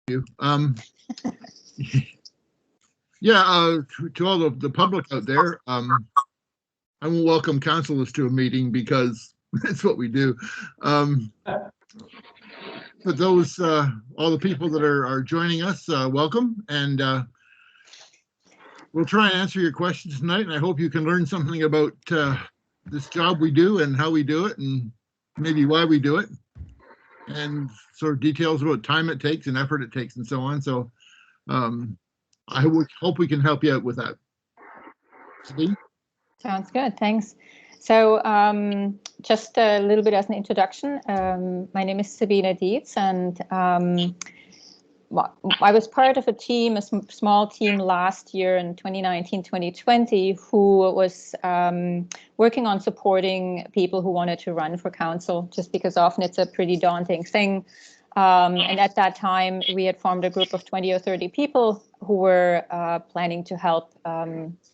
you. Yeah, to all of the public out there, I won't welcome councillors to a meeting because that's what we do. But those, all the people that are joining us, welcome, and we'll try and answer your questions tonight. And I hope you can learn something about this job we do and how we do it, and maybe why we do it, and sort of details about time it takes and effort it takes and so on. So I hope we can help you out with that. Sabine? Sounds good, thanks. So just a little bit as an introduction, my name is Sabine Dietz, and I was part of a team, a small team last year in 2019-2020, who was working on supporting people who wanted to run for council, just because often it's a pretty daunting thing. And at that time, we had formed a group of 20 or 30 people who were planning to help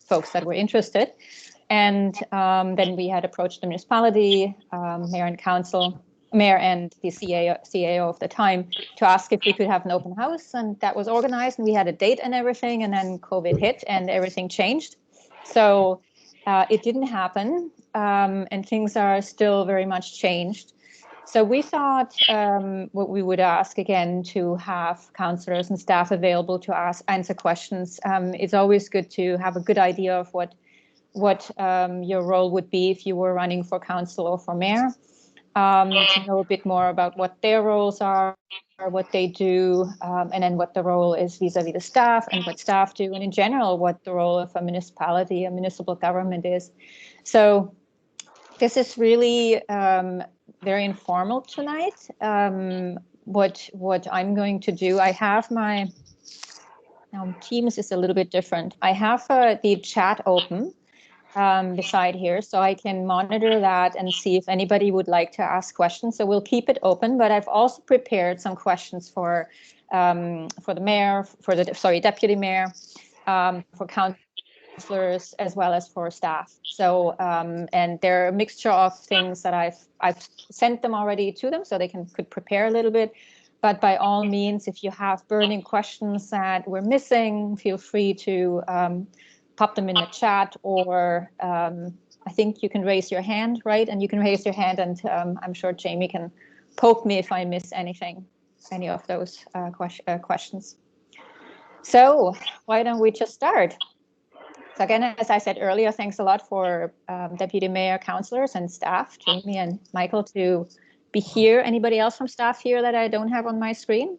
folks that were interested. And then we had approached the municipality, mayor and council, mayor and the CAO of the time, to ask if we could have an open house. And that was organized, and we had a date and everything. And then COVID hit and everything changed. So it didn't happen, and things are still very much changed. So we thought what we would ask again to have councillors and staff available to answer questions. It's always good to have a good idea of what your role would be if you were running for council or for mayor, to know a bit more about what their roles are, or what they do, and then what the role is vis-a-vis the staff and what staff do, and in general, what the role of a municipality, a municipal government is. So this is really very informal tonight. What I'm going to do, I have my, now Teams is a little bit different. I have the chat open beside here, so I can monitor that and see if anybody would like to ask questions. So we'll keep it open, but I've also prepared some questions for the mayor, for the deputy mayor, for councillors, as well as for staff. So and they're a mixture of things that I've sent them already to them, so they could prepare a little bit. But by all means, if you have burning questions that we're missing, feel free to pop them in the chat, or I think you can raise your hand, right? And you can raise your hand, and I'm sure Jamie can poke me if I miss anything, any of those questions. So why don't we just start? So again, as I said earlier, thanks a lot for Deputy Mayor, councillors, and staff, Jamie and Michael, to be here. Anybody else from staff here that I don't have on my screen?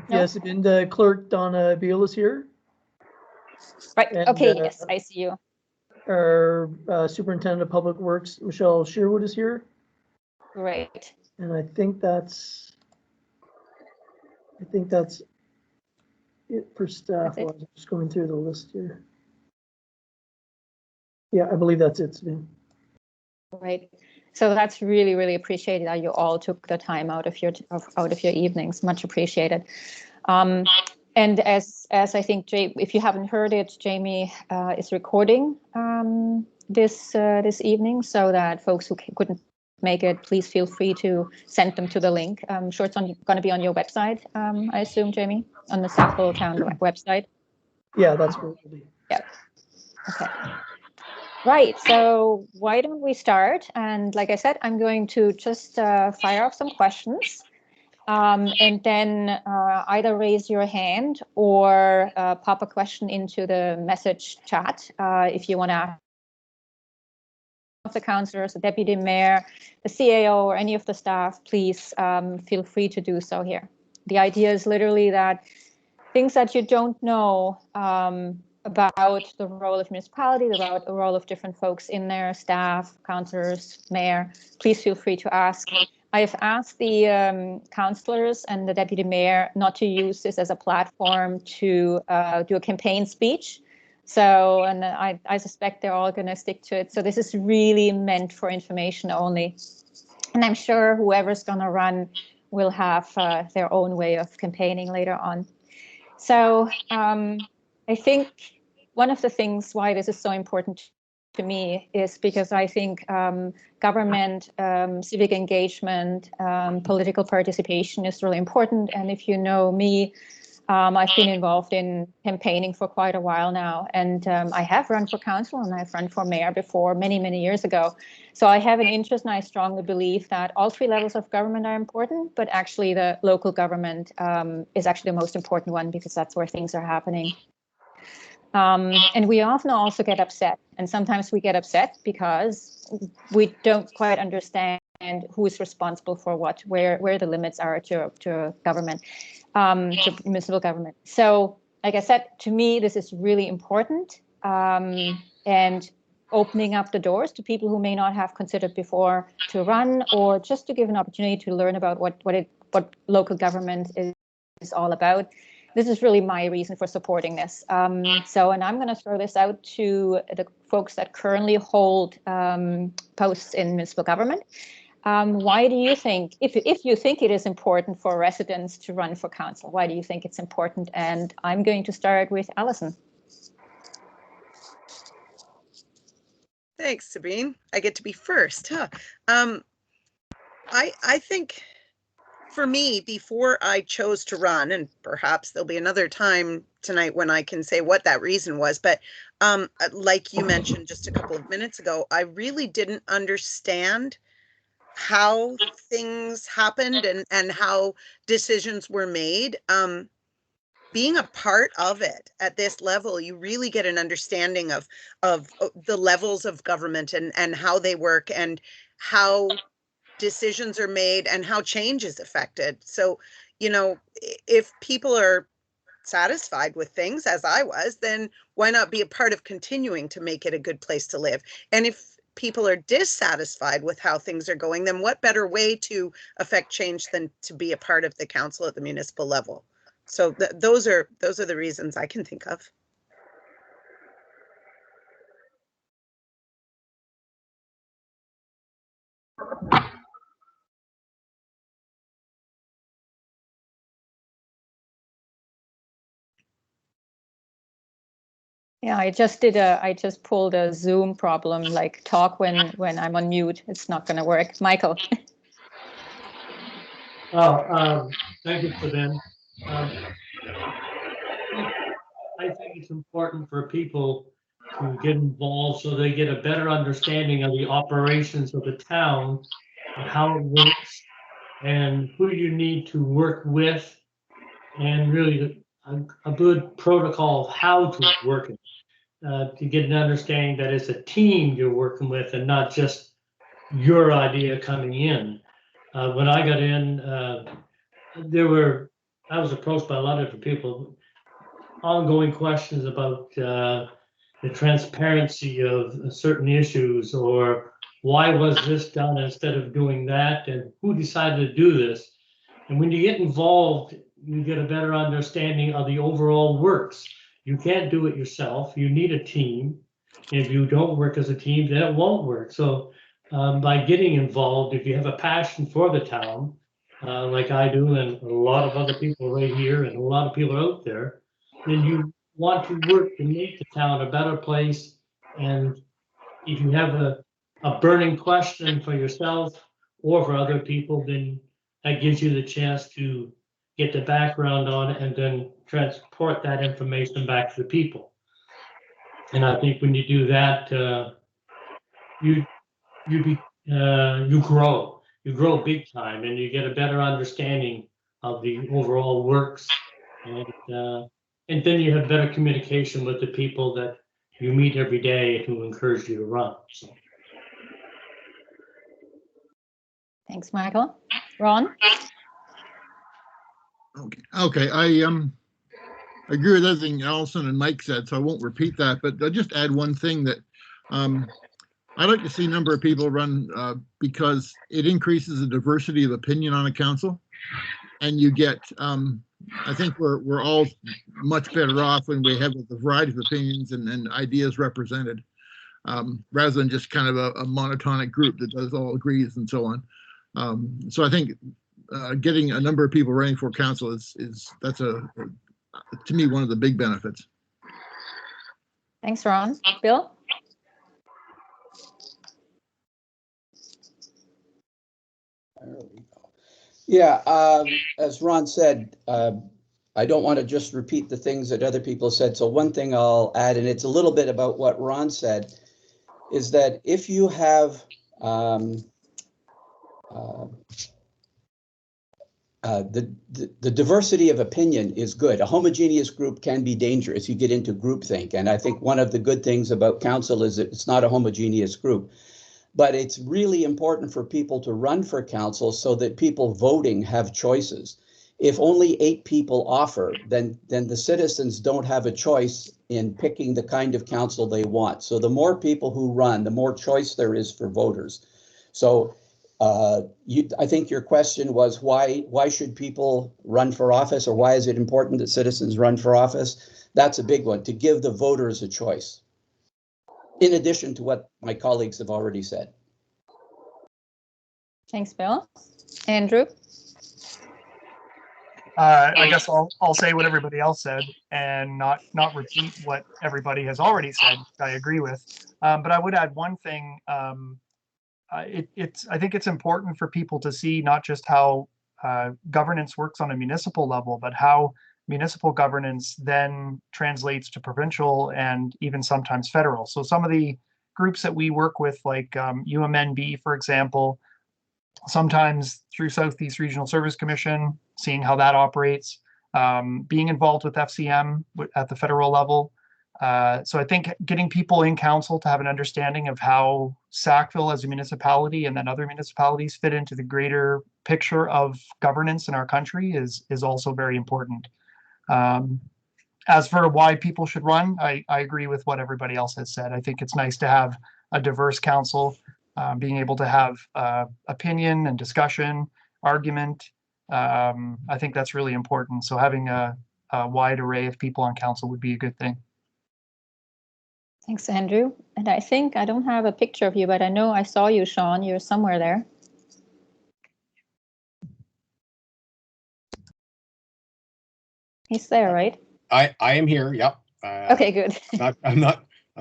No? Yes, and Clerk Donna Beal is here. Right, and, okay, yes, I see you. Our Superintendent of Public Works, Michelle Sherwood, is here. Great. And I think that's it for staff. I was just going through the list here. Yeah, I believe that's it, Sabine. Right. So that's really, really appreciated that you all took the time out of your evenings. Much appreciated. And as I think, if you haven't heard it, Jamie is recording this evening, so that folks who couldn't make it, please feel free to send them to the link. I'm sure it's going to be on your website, I assume, Jamie, on the Southwell Town website. Yeah, that's where it will be. Yeah. Okay. Right. So why don't we start? And like I said, I'm going to just fire off some questions. And then either raise your hand or pop a question into the message chat if you want to ask the councillors, the deputy mayor, the CAO, or any of the staff. Please feel free to do so here. The idea is literally that things that you don't know about the role of municipality, about the role of different folks in there, staff, councillors, mayor, please feel free to ask. I have asked the councillors and the deputy mayor not to use this as a platform to do a campaign speech. So, and I suspect they're all going to stick to it. So this is really meant for information only. And I'm sure whoever's going to run will have their own way of campaigning later on. So I think one of the things why this is so important to me is because I think government, civic engagement, political participation is really important. And if you know me, I've been involved in campaigning for quite a while now, and I have run for council and I've run for mayor before many, many years ago. So I have an interest, and I strongly believe that all three levels of government are important, but actually the local government is actually the most important one, because that's where things are happening. And we often also get upset, and sometimes we get upset because we don't quite understand who is responsible for what, where the limits are to government, to municipal government. So, like I said, to me, this is really important, and opening up the doors to people who may not have considered before to run, or just to give an opportunity to learn about what local government is all about. This is really my reason for supporting this. And I'm going to throw this out to the folks that currently hold posts in municipal government. Why do you think, if you think it is important for residents to run for council, why do you think it's important? And I'm going to start with Alison. Thanks, Sabine. I get to be first, huh? I think for me, before I chose to run, and perhaps there'll be another time tonight when I can say what that reason was, but like you mentioned just a couple of minutes ago, I really didn't understand how things happened and how decisions were made. Being a part of it at this level, you really get an understanding of the levels of government and how they work and how decisions are made and how change is affected. So, you know, if people are satisfied with things, as I was, then why not be a part of continuing to make it a good place to live? And if people are dissatisfied with how things are going, then what better way to affect change than to be a part of the council at the municipal level? So those are the reasons I can think of. Yeah, I just pulled a Zoom problem, like talk when I'm on mute. It's not going to work. Michael. Thank you for that. I think it's important for people to get involved so they get a better understanding of the operations of the town and how it works and who you need to work with, and really a good protocol of how to work it, to get an understanding that it's a team you're working with and not just your idea coming in. When I got in, I was approached by a lot of different people, ongoing questions about the transparency of certain issues, or why was this done instead of doing that, and who decided to do this. And when you get involved, you get a better understanding of the overall works. You can't do it yourself. You need a team. If you don't work as a team, then it won't work. So by getting involved, if you have a passion for the town, like I do, and a lot of other people right here, and a lot of people out there, then you want to work to make the town a better place. And if you have a burning question for yourself or for other people, then that gives you the chance to get the background on it and then transport that information back to the people. And I think when you do that, you grow big time, and you get a better understanding of the overall works, and then you have better communication with the people that you meet every day who encourage you to run. So. Thanks, Michael. Ron? Okay. I agree with everything Allison and Mike said, so I won't repeat that, but I'll just add one thing that I like to see a number of people run because it increases the diversity of opinion on a council, and you get, I think we're all much better off when we have a variety of opinions and ideas represented, rather than just kind of a monotonic group that does all agrees and so on. So I think getting a number of people running for council that's to me one of the big benefits. Thanks, Ron. Bill? There we go. Yeah, as Ron said, I don't want to just repeat the things that other people said. So one thing I'll add, and it's a little bit about what Ron said, is that if you have the diversity of opinion is good. A homogeneous group can be dangerous. You get into groupthink. And I think one of the good things about council is that it's not a homogeneous group. But it's really important for people to run for council so that people voting have choices. If only 8 people offer, then the citizens don't have a choice in picking the kind of council they want. So the more people who run, the more choice there is for voters. So I think your question was why should people run for office, or why is it important that citizens run for office? That's a big one, to give the voters a choice, in addition to what my colleagues have already said. Thanks, Bill. Andrew? I guess I'll say what everybody else said and not repeat what everybody has already said, I agree with. But I would add one thing. I think it's important for people to see not just how governance works on a municipal level, but how municipal governance then translates to provincial and even sometimes federal. So some of the groups that we work with, like UMNB, for example, sometimes through Southeast Regional Service Commission, seeing how that operates, being involved with FCM at the federal level. So I think getting people in council to have an understanding of how Sackville as a municipality and then other municipalities fit into the greater picture of governance in our country is also very important. As for why people should run, I agree with what everybody else has said. I think it's nice to have a diverse council, being able to have opinion and discussion, argument. I think that's really important. So having a wide array of people on council would be a good thing. Thanks, Andrew. And I think I don't have a picture of you, but I know I saw you, Sean. You're somewhere there. He's there, right? I am here. Yep. Okay, good. I'm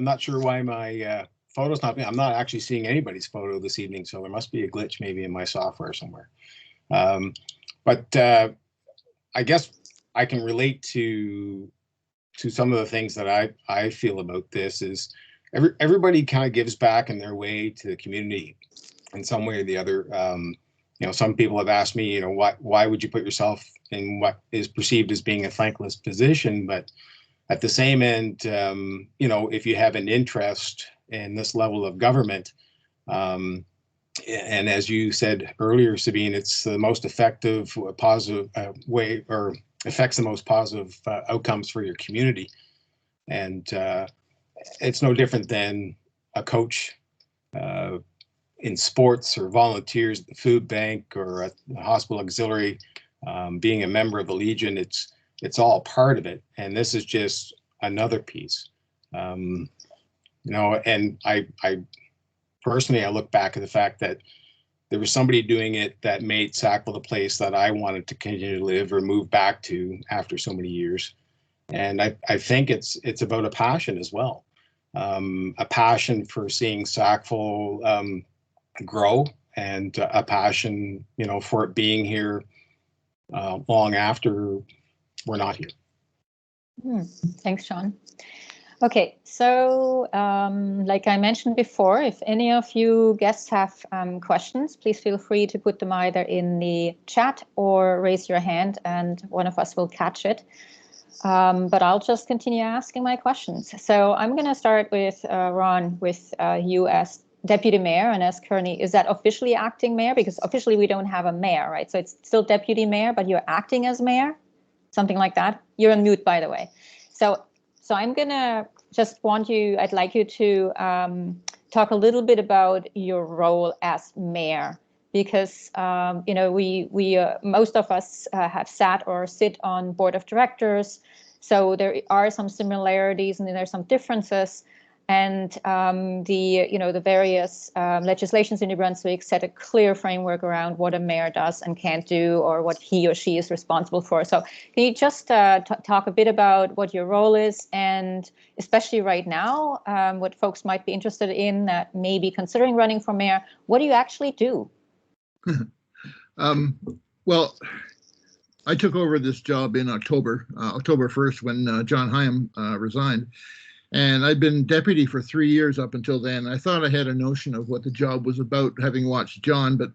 not sure why my photo's not. I'm not actually seeing anybody's photo this evening, so there must be a glitch maybe in my software somewhere. But I guess I can relate to some of the things that I feel about this. Is everybody kind of gives back in their way to the community in some way or the other. You know, some people have asked me, you know, why would you put yourself in what is perceived as being a thankless position? But at the same end, you know, if you have an interest in this level of government, and as you said earlier, Sabine, it's the most effective, positive way, or affects the most positive outcomes for your community. And it's no different than a coach in sports, or volunteers at the food bank, or at the hospital auxiliary, being a member of the Legion. It's all part of it. And this is just another piece. You know, and I personally, I look back at the fact that there was somebody doing it that made Sackville the place that I wanted to continue to live or move back to after so many years. And I think it's about a passion as well. A passion for seeing Sackville grow, and a passion, you know, for it being here long after we're not here. Thanks, Sean. Okay, so like I mentioned before, if any of you guests have questions, please feel free to put them either in the chat or raise your hand and one of us will catch it. But I'll just continue asking my questions. So I'm going to start with Ron, with you as Deputy Mayor and as Kearney. Is that officially acting mayor? Because officially we don't have a mayor, right? So it's still Deputy Mayor, but you're acting as mayor? Something like that? You're on mute, by the way. So I'm gonna I'd like you to talk a little bit about your role as mayor, because you know, we most of us have sat or sit on board of directors, so there are some similarities and then there's some differences. And the various legislations in New Brunswick set a clear framework around what a mayor does and can't do, or what he or she is responsible for. So can you just talk a bit about what your role is, and especially right now, what folks might be interested in that may be considering running for mayor? What do you actually do? Well, I took over this job in October 1st, when John Hyam resigned. And I'd been deputy for 3 years up until then. I thought I had a notion of what the job was about, having watched John, but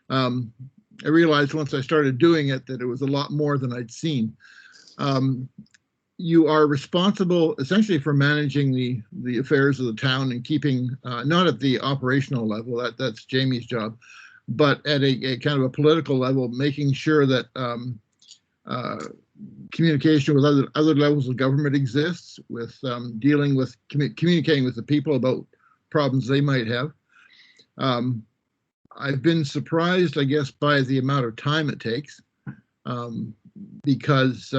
I realized once I started doing it that it was a lot more than I'd seen. You are responsible essentially for managing the affairs of the town and keeping, not at the operational level, that's Jamie's job, but at a kind of a political level, making sure that communication with other levels of government exists, with dealing with communicating with the people about problems they might have. I've been surprised, I guess, by the amount of time it takes, because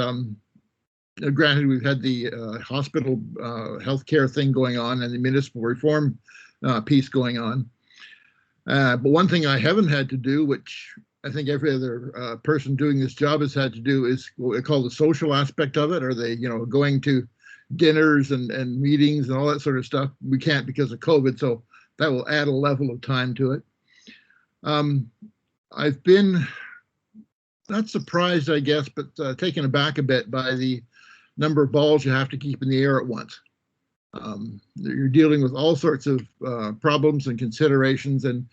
granted, we've had the hospital healthcare thing going on and the municipal reform piece going on. But one thing I haven't had to do, which I think every other person doing this job has had to do, is what we call the social aspect of it. Are they, going to dinners and meetings and all that sort of stuff? We can't because of COVID, so that will add a level of time to it. I've been not surprised, I guess, but taken aback a bit by the number of balls you have to keep in the air at once. You're dealing with all sorts of problems and considerations, and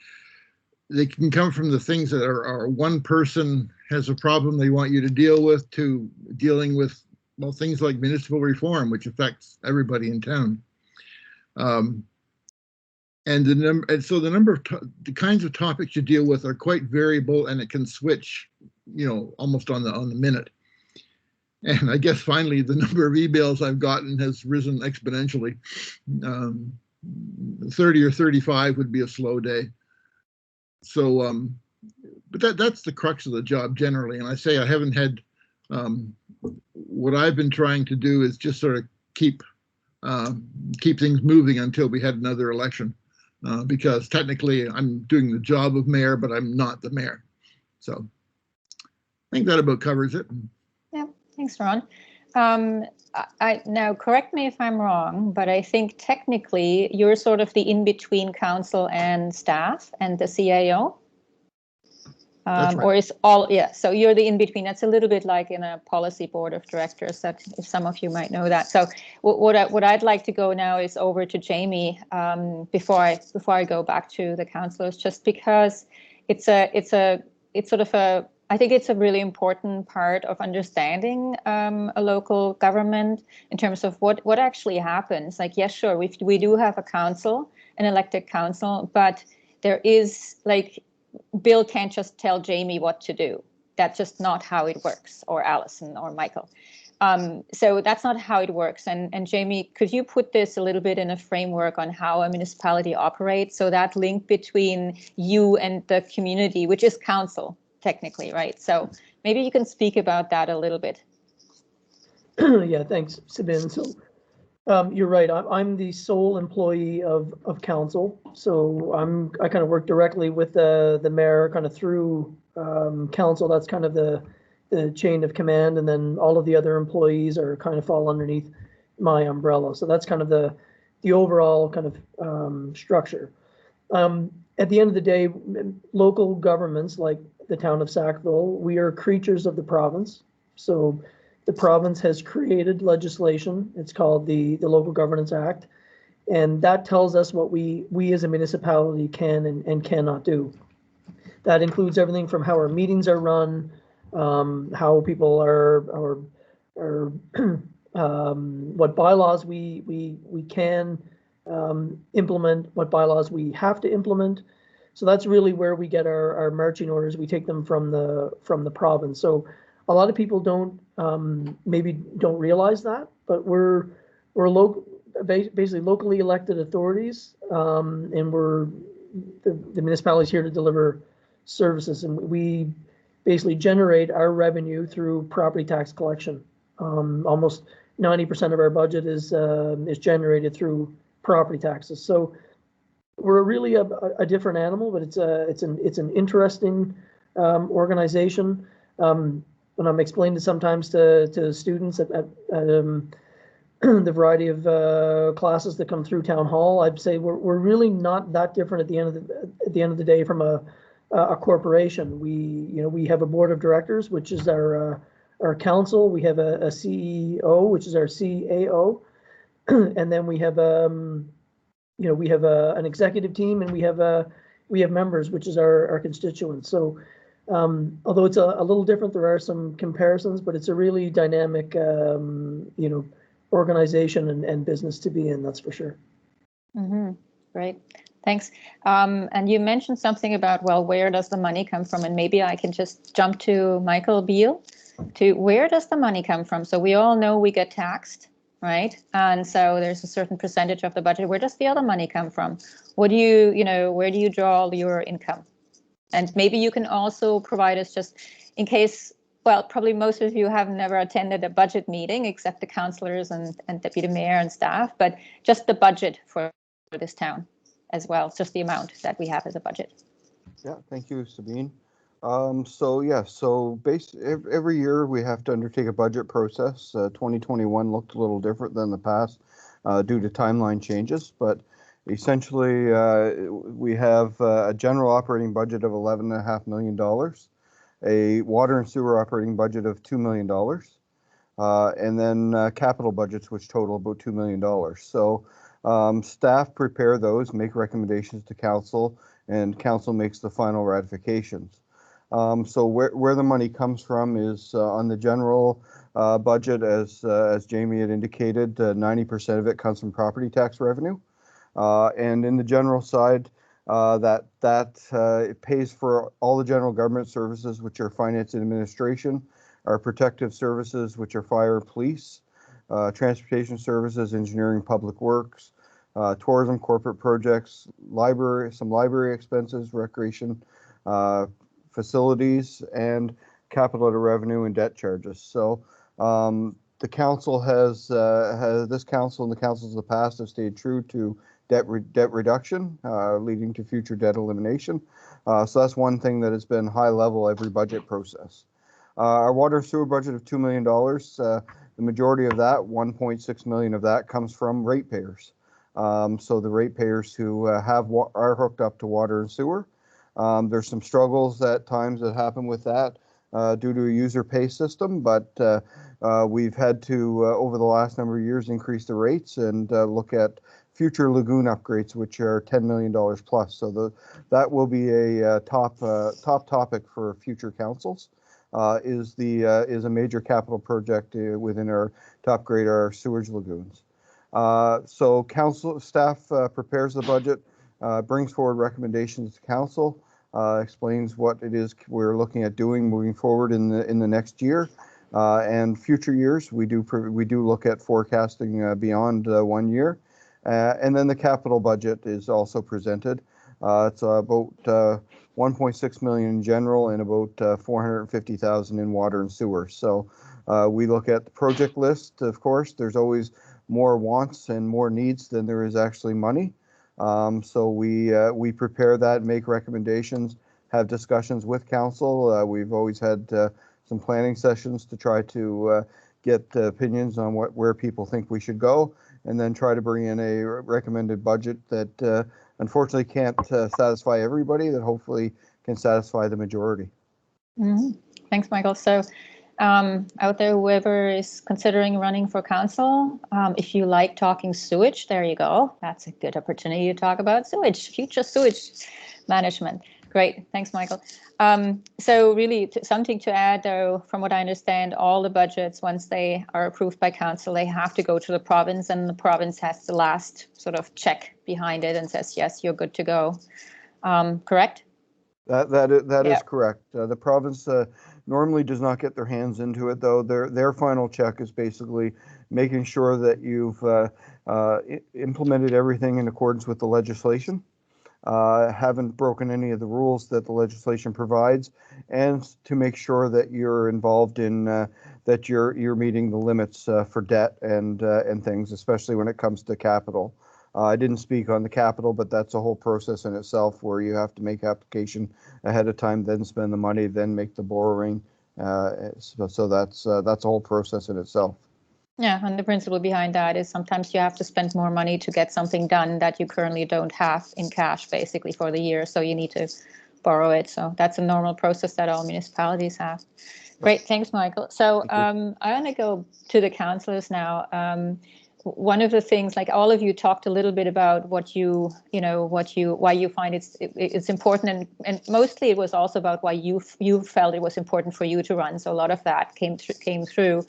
they can come from the things that are one person has a problem they want you to deal with, to dealing with, well, things like municipal reform, which affects everybody in town. And so the number of the kinds of topics you deal with are quite variable, and it can switch, almost on the minute. And I guess finally the number of emails I've gotten has risen exponentially. 30 or 35 would be a slow day. So, but that's the crux of the job generally. And I say I haven't had, what I've been trying to do is just sort of keep things moving until we had another election. Because technically I'm doing the job of mayor, but I'm not the mayor. So I think that about covers it. Yeah, thanks, Ron. Now, correct me if I'm wrong, but I think technically you're sort of the in-between council and staff and the CAO. That's right. Or is all, yeah, so you're the in-between. That's a little bit like in a policy board of directors, that if some of you might know that. So what I'd like to go now is over to Jamie before I go back to the councillors, just because it's sort of a, I think it's a really important part of understanding a local government in terms of what actually happens. Like, yes, sure, we do have a council, an elected council, but there is, like, Bill can't just tell Jamie what to do. That's just not how it works, or Allison or Michael. So that's not how it works. And Jamie, could you put this a little bit in a framework on how a municipality operates? So that link between you and the community, which is council technically, right? So maybe you can speak about that a little bit. Yeah, thanks, Sabine. So you're right. I'm the sole employee of council. So I kind of work directly with the mayor, kind of through council. That's kind of the chain of command, and then all of the other employees are kind of fall underneath my umbrella. So that's kind of the overall kind of structure. At the end of the day, local governments like the town of Sackville, we are creatures of the province. So the province has created legislation. It's called the Local Governance Act, and that tells us what we as a municipality can and cannot do. That includes everything from how our meetings are run, how people are what bylaws we can implement, what bylaws we have to implement. So that's really where we get our marching orders. We take them from the province. So a lot of people maybe don't realize that, but we're basically locally elected authorities, and the municipality is here to deliver services, and we basically generate our revenue through property tax collection. Almost 90% of our budget is generated through property taxes. So we're really a different animal, but it's an interesting organization. When I'm explaining sometimes to students at the variety of classes that come through town hall, I'd say we're really not that different at the end of the day from a a corporation. We have a board of directors, which is our council. We have a CEO, which is our CAO, and then we have we have an executive team, and we have members, which is our constituents. So although it's a little different, there are some comparisons, but it's a really dynamic organization and business to be in, that's for sure. Great, thanks. And you mentioned something about, well, where does the money come from? And maybe I can just jump to Michael Beale to where does the money come from? So we all know we get taxed, right? And so there's a certain percentage of the budget. Where does the other money come from? What do where do you draw your income? And maybe you can also provide us, just in case, well, probably most of you have never attended a budget meeting except the councillors and deputy mayor and staff, but just the budget for this town as well, just the amount that we have as a budget. Yeah, thank you, Sabine. Every year we have to undertake a budget process. 2021 looked a little different than the past due to timeline changes, but essentially we have a general operating budget of $11.5 million, a water and sewer operating budget of $2 million, and then capital budgets which total about $2 million. So staff prepare those, make recommendations to council, and council makes the final ratifications. So where the money comes from is on the general budget, as Jamie had indicated, 90% of it comes from property tax revenue. And in the general side, it pays for all the general government services, which are finance and administration, our protective services, which are fire and police, transportation services, engineering, public works, tourism, corporate projects, some library expenses, recreation, facilities, and capital to revenue and debt charges. So the council this council and the councils of the past have stayed true to debt reduction, leading to future debt elimination. So that's one thing that has been high level every budget process. Our water and sewer budget of $2 million, the majority of that, 1.6 million of that, comes from ratepayers. So the ratepayers who are hooked up to water and sewer. There's some struggles at times that happen with that due to a user pay system, but we've had to, over the last number of years, increase the rates and look at future lagoon upgrades, which are $10 million plus. So that will be a top topic for future councils. Is a major capital project within our to upgrade our sewage lagoons. So council staff prepares the budget, brings forward recommendations to council, explains what it is we're looking at doing moving forward in the next year and future years. We do look at forecasting beyond 1 year, and then the capital budget is also presented. It's about 1.6 million in general and about 450,000 in water and sewer. So we look at the project list. Of course, there's always more wants and more needs than there is actually money. So we prepare that, make recommendations, have discussions with council. We've always had some planning sessions to try to get opinions on where people think we should go, and then try to bring in a recommended budget that unfortunately can't satisfy everybody, that hopefully can satisfy the majority. Thanks, Michael. So out there, whoever is considering running for council, if you like talking sewage, there you go. That's a good opportunity to talk about sewage, future sewage management. Great. Thanks, Michael. So really something to add, though, from what I understand, all the budgets, once they are approved by council, they have to go to the province, and the province has the last sort of check behind it and says, yes, you're good to go. Correct? That is correct. The province normally does not get their hands into it, though. Their final check is basically making sure that you've implemented everything in accordance with the legislation, haven't broken any of the rules that the legislation provides, and to make sure that you're involved in that you're meeting the limits for debt and things, especially when it comes to capital. I didn't speak on the capital, but that's a whole process in itself where you have to make application ahead of time, then spend the money, then make the borrowing. So that's a whole process in itself. Yeah, and the principle behind that is sometimes you have to spend more money to get something done that you currently don't have in cash, basically, for the year. So you need to borrow it. So that's a normal process that all municipalities have. Great, thanks, Michael. So I want to go to the councillors now. One of the things, like all of you talked a little bit about why you find it's important, and mostly it was also about why you felt it was important for you to run. So a lot of that came through.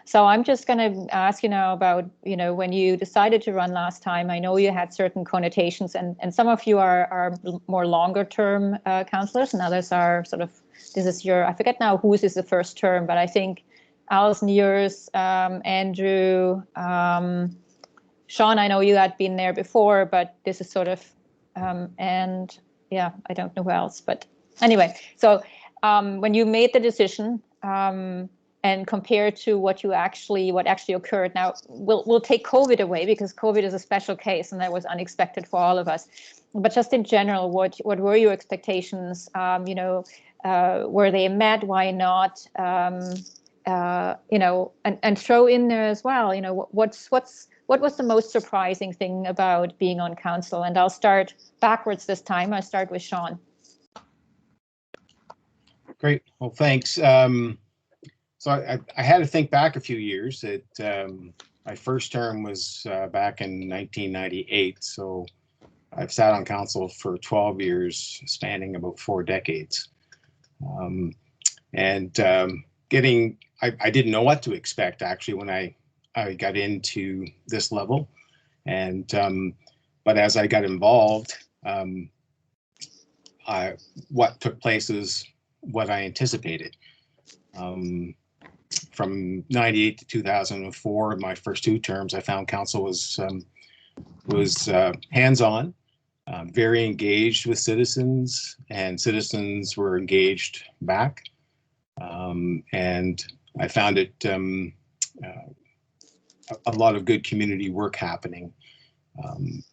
So I'm just going to ask you now about, when you decided to run last time. I know you had certain connotations, and some of you are more longer term councillors, and others are sort of, this is your, I forget now whose is the first term, but I think Alison, yours, Andrew, Sean, I know you had been there before, but this is sort of, and yeah, I don't know who else, but anyway, so when you made the decision, and compared to what actually occurred. Now we'll take COVID away, because COVID is a special case and that was unexpected for all of us. But just in general, what were your expectations? Were they met? Why not? And throw in there as well. What was the most surprising thing about being on council? And I'll start backwards this time. I'll start with Sean. Great. Well, thanks. So I had to think back a few years. My first term was back in 1998. So I've sat on council for 12 years, spanning about 4 decades. I didn't know what to expect actually when I got into this level. But as I got involved, what took place is what I anticipated. From 98 to 2004, my first 2 terms, I found council was hands-on, very engaged with citizens, and citizens were engaged back. And I found it a lot of good community work happening.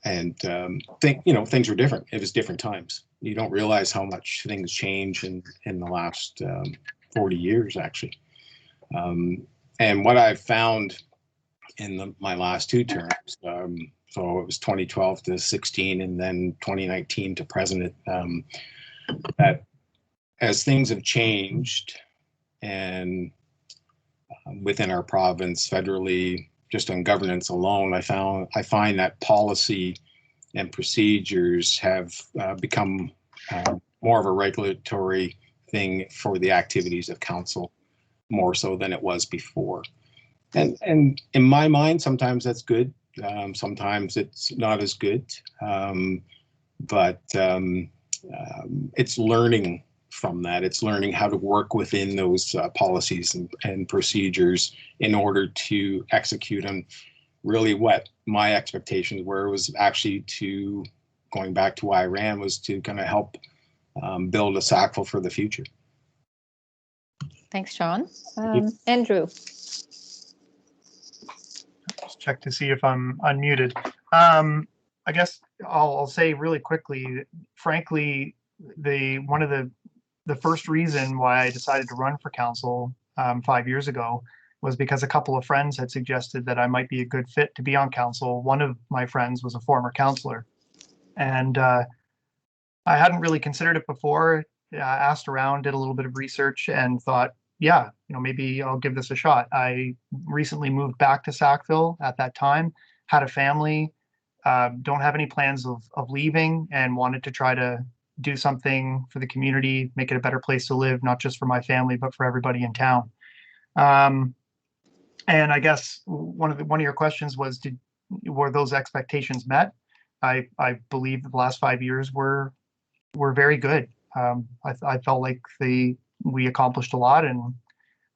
Things were different. It was different times. You don't realize how much things change in the last 40 years, actually. And what I've found in my last 2 terms, so it was 2012 to 16 and then 2019 to present, that as things have changed and within our province, federally, just on governance alone, I find that policy and procedures have become more of a regulatory thing for the activities of council, more so than it was before. And in my mind, sometimes that's good. Sometimes it's not as good. But it's learning from that. It's learning how to work within those policies and procedures in order to execute on really what my expectations were, was actually to, going back to why I ran, was to kind of help build a Sackville for the future. Thanks, Sean. Andrew. Just check to see if I'm unmuted. I guess I'll say really quickly, frankly, one of the first reason why I decided to run for council 5 years ago was because a couple of friends had suggested that I might be a good fit to be on council. One of my friends was a former councillor, and I hadn't really considered it before. I asked around, did a little bit of research, and thought, yeah, maybe I'll give this a shot. I recently moved back to Sackville at that time, had a family, don't have any plans of leaving, and wanted to try to do something for the community, make it a better place to live, not just for my family, but for everybody in town. And I guess one of your questions was, were those expectations met? I believe the last 5 years were very good. I felt like we accomplished a lot, and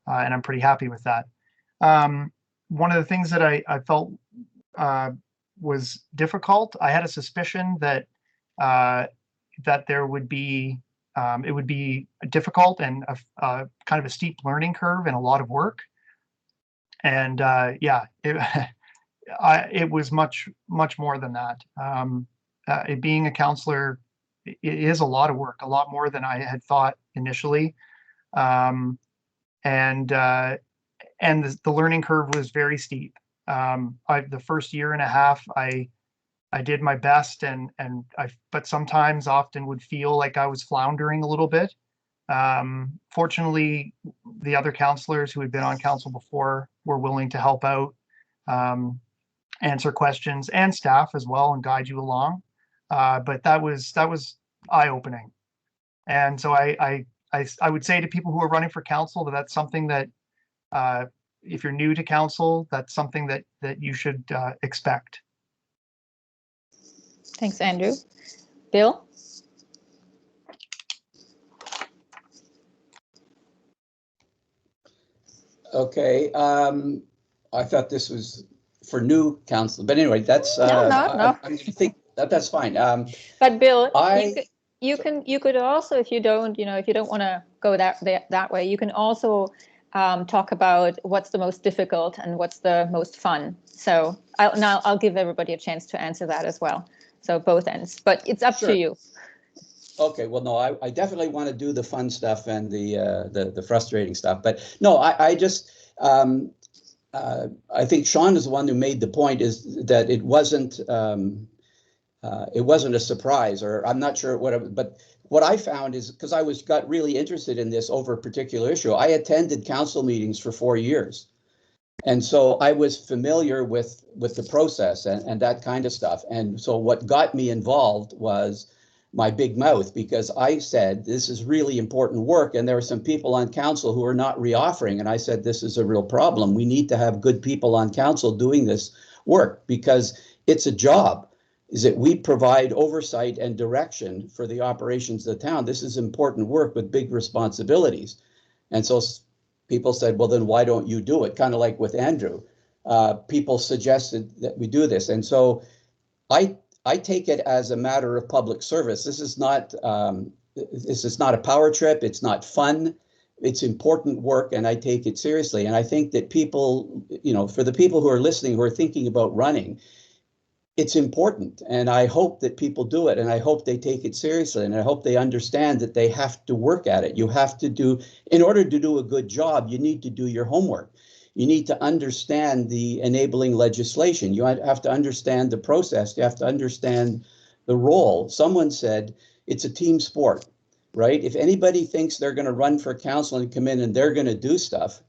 I'm pretty happy with that. One of the things that I felt was difficult, I had a suspicion that there would be it would be difficult and a kind of a steep learning curve and a lot of work. And yeah, it was much more than that. Being a counselor, it is a lot of work, a lot more than I had thought initially. And the learning curve was very steep. The first year and a half, I I did my best, but sometimes often would feel like I was floundering a little bit. Fortunately, the other councillors who had been on council before were willing to help out, answer questions, and staff as well, and guide you along. But that was eye-opening. And so I would say to people who are running for council that that's something that, if you're new to council, that's something that you should expect. Thanks, Andrew. Bill? Okay, I thought this was for new council, but anyway, that's No. I think that's fine. But Bill, I- you could also, if you don't want to go that way, you can also talk about what's the most difficult and what's the most fun. So I'll give everybody a chance to answer that as well. So both ends, but it's up Sure. to you. Okay, well, no, I definitely want to do the fun stuff and the frustrating stuff, but no, I just I think Sean is the one who made the point, is that it wasn't a surprise, or I'm not sure but what I found is, because I got really interested in this over a particular issue, I attended council meetings for 4 years. And so I was familiar with the process and that kind of stuff. And so what got me involved was my big mouth, because I said, this is really important work. And there are some people on council who are not reoffering. And I said, this is a real problem. We need to have good people on council doing this work, because it's a job. Is that we provide oversight and direction for the operations of the town. This is important work with big responsibilities. And so people said, well, then why don't you do it? Kind of like with Andrew. People suggested that we do this. And so I take it as a matter of public service. This is not a power trip. It's not fun. It's important work, and I take it seriously. And I think that people, for the people who are listening, who are thinking about running, it's important, and I hope that people do it, and I hope they take it seriously, and I hope they understand that they have to work at it. You have to in order to do a good job, you need to do your homework. You need to understand the enabling legislation. You have to understand the process. You have to understand the role. Someone said it's a team sport, right? If anybody thinks they're going to run for council and come in and they're going to do stuff,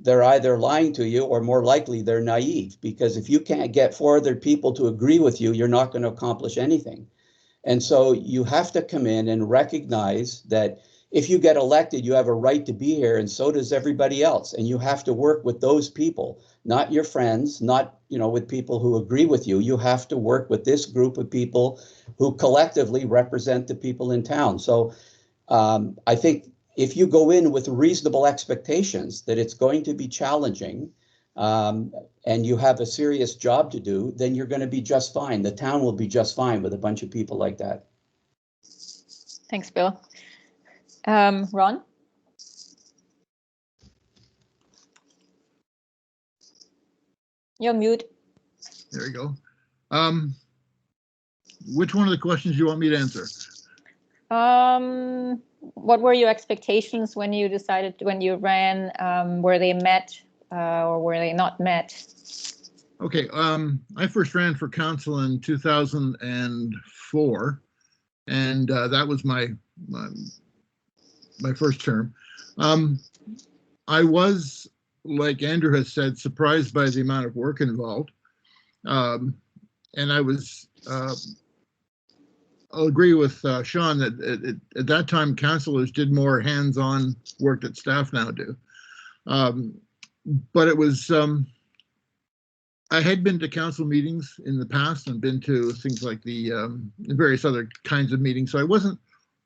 they're either lying to you, or more likely they're naive, because if you can't get 4 other people to agree with you, you're not going to accomplish anything. And so you have to come in and recognize that if you get elected, you have a right to be here, and so does everybody else. And you have to work with those people, not your friends, not with people who agree with you. You have to work with this group of people who collectively represent the people in town. So I think if you go in with reasonable expectations that it's going to be challenging, and you have a serious job to do, then you're going to be just fine. The town will be just fine with a bunch of people like that. Thanks, Bill. Ron? You're mute. There you go. Which one of the questions do you want me to answer? What were your expectations when you ran? Were they met or were they not met? Okay, I first ran for council in 2004, and that was my first term. I was, like Andrew has said, surprised by the amount of work involved, and I was. I'll agree with Sean that at that time, councillors did more hands-on work that staff now do. But it was, I had been to council meetings in the past and been to things like the various other kinds of meetings, so I wasn't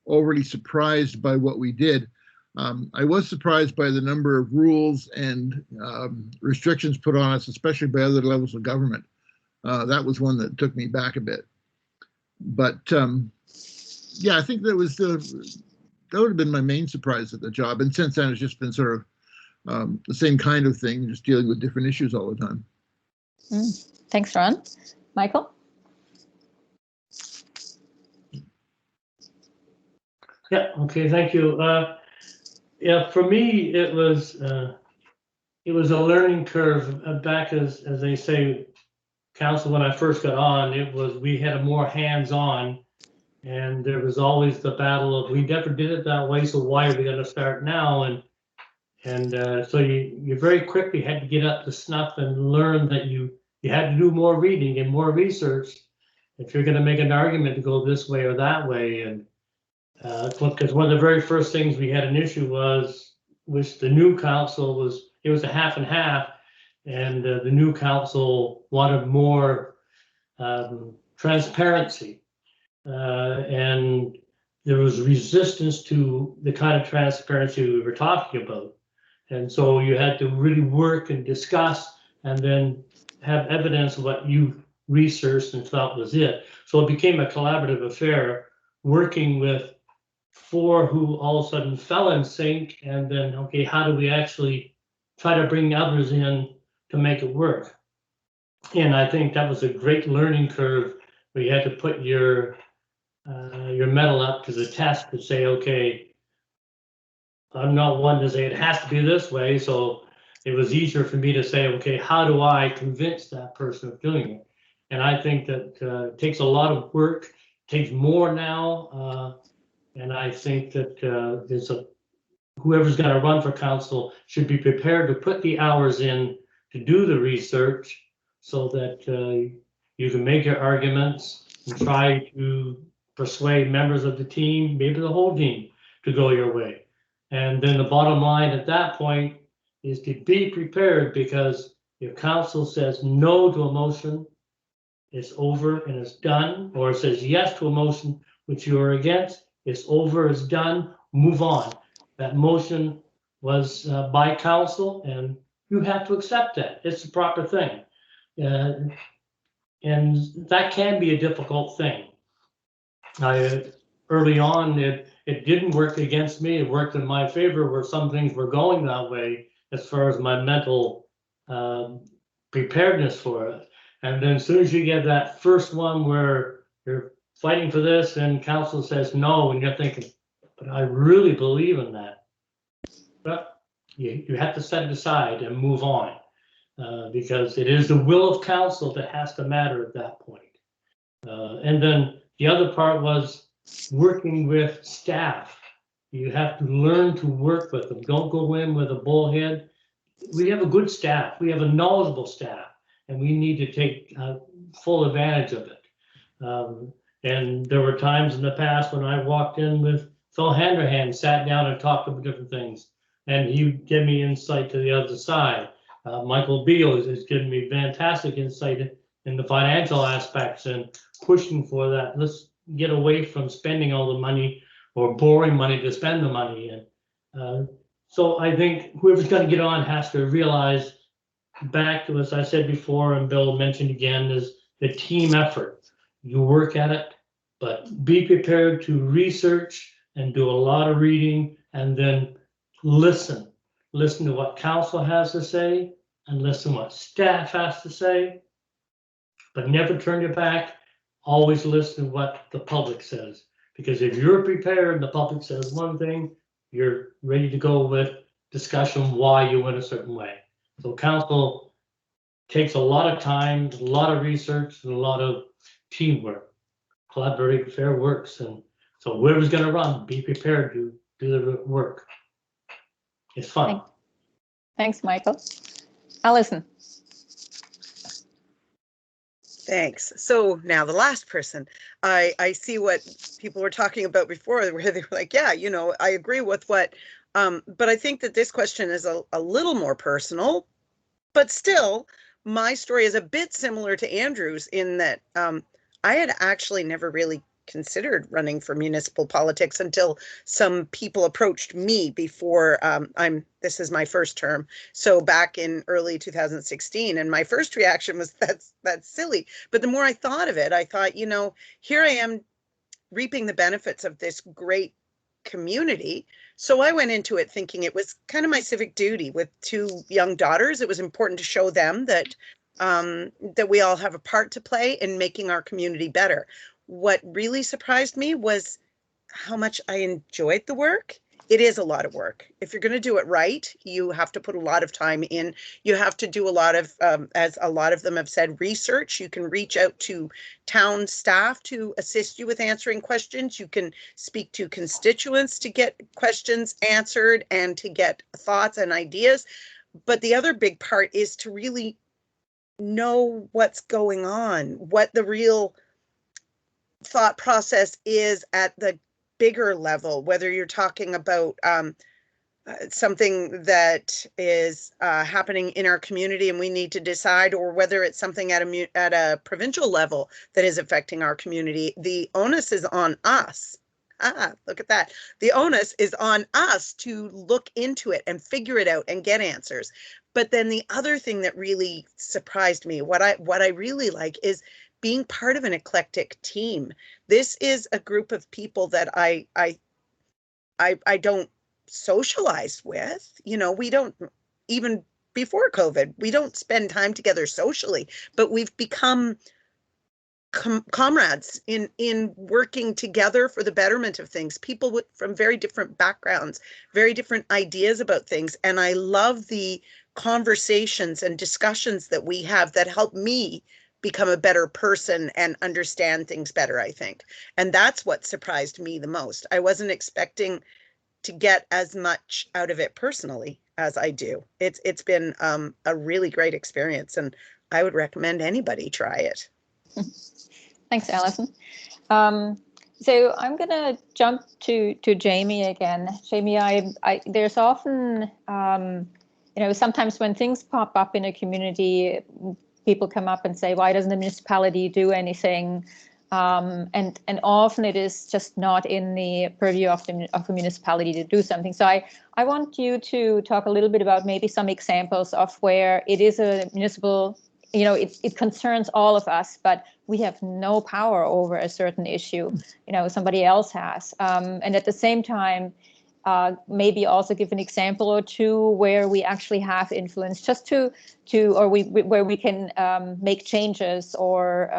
overly surprised by what we did. I was surprised by the number of rules and restrictions put on us, especially by other levels of government. That was one that took me back a bit. But yeah, I think that would have been my main surprise at the job. And since then, it's just been sort of the same kind of thing, just dealing with different issues all the time. Thanks, Ron. Michael? Yeah, okay, thank you. Yeah, for me, it was a learning curve back, as they say, council, when I first got on, it was, we had a more hands-on, and there was always the battle of, we never did it that way, so why are we gonna start now? And so you very quickly had to get up to snuff and learn that you had to do more reading and more research if you're gonna make an argument to go this way or that way. And because one of the very first things we had an issue was, which the new council was, it was a half and half, and the new council wanted more transparency, and there was resistance to the kind of transparency we were talking about. And so you had to really work and discuss and then have evidence of what you researched and thought was it. So it became a collaborative affair, working with four who all of a sudden fell in sync, and then, okay, how do we actually try to bring others in to make it work? And I think that was a great learning curve where you had to put your mettle up to the test to say, okay, I'm not one to say it has to be this way. So it was easier for me to say, okay, how do I convince that person of doing it? And I think that it takes a lot of work, takes more now. And I think that whoever's going to run for council should be prepared to put the hours in to do the research so that you can make your arguments and try to persuade members of the team, maybe the whole team, to go your way. And then the bottom line at that point is to be prepared, because if council says no to a motion, it's over and it's done, or it says yes to a motion which you are against, it's over, it's done, move on. That motion was by council, and you have to accept that. It's the proper thing. And that can be a difficult thing. Early on, it didn't work against me. It worked in my favor where some things were going that way as far as my mental preparedness for it. And then as soon as you get that first one where you're fighting for this and council says no, and you're thinking, but I really believe in that. But you have to set it aside and move on, because it is the will of council that has to matter at that point. And then the other part was working with staff. You have to learn to work with them. Don't go in with a bullhead. We have a good staff. We have a knowledgeable staff, and we need to take full advantage of it. And there were times in the past when I walked in with Phil Handerhan, sat down and talked about different things, and he gave me insight to the other side. Michael Beal has given me fantastic insight in the financial aspects and pushing for that. Let's get away from spending all the money or borrowing money to spend the money. And so I think whoever's going to get on has to realize, back to as I said before and Bill mentioned again, is the team effort. You work at it, but be prepared to research and do a lot of reading, and then listen to what council has to say and listen to what staff has to say, but never turn your back. Always listen to what the public says, because if you're prepared and the public says one thing, you're ready to go with discussion why you went a certain way. So council takes a lot of time, a lot of research, and a lot of teamwork. Collaborative fair works, and so whoever's going to run, be prepared to do the work. It's fun. Thanks, Michael. Allison. Thanks. So now the last person, I see what people were talking about before, where they were like, yeah, you know, I agree with what, but I think that this question is a little more personal, but still my story is a bit similar to Andrew's in that I had actually never really considered running for municipal politics until some people approached me before this is my first term. So back in early 2016, and my first reaction was that's silly. But the more I thought of it, I thought, you know, here I am reaping the benefits of this great community. So I went into it thinking it was kind of my civic duty with two young daughters. It was important to show them that that we all have a part to play in making our community better. What really surprised me was how much I enjoyed the work it is a lot of work. If you're going to do it right, you have to put a lot of time in. You have to do a lot of, as a lot of them have said, research. You can reach out to town staff to assist you with answering questions. You can speak to constituents to get questions answered and to get thoughts and ideas. But the other big part is to really know what's going on, what the real thought process is at the bigger level, whether you're talking about something that is happening in our community and we need to decide, or whether it's something at a provincial level that is affecting our community. The onus is on us. Look at that. The onus is on us to look into it and figure it out and get answers. But then the other thing that really surprised me, what I really like, is being part of an eclectic team. This is a group of people that I don't socialize with. You know, we don't, even before COVID, we don't spend time together socially, but we've become comrades in working together for the betterment of things. People from very different backgrounds, very different ideas about things. And I love the conversations and discussions that we have that help me become a better person and understand things better, I think. And that's what surprised me the most. I wasn't expecting to get as much out of it personally as I do. It's been a really great experience, and I would recommend anybody try it. Thanks, Alison. So I'm going to jump to Jamie again. Jamie, there's often, sometimes when things pop up in a community, people come up and say, why doesn't the municipality do anything? And often it is just not in the purview of a municipality to do something. So I want you to talk a little bit about maybe some examples of where it is a municipal, it concerns all of us, but we have no power over a certain issue, somebody else has. And at the same time, maybe also give an example or two where we actually have influence, just where we can make changes, or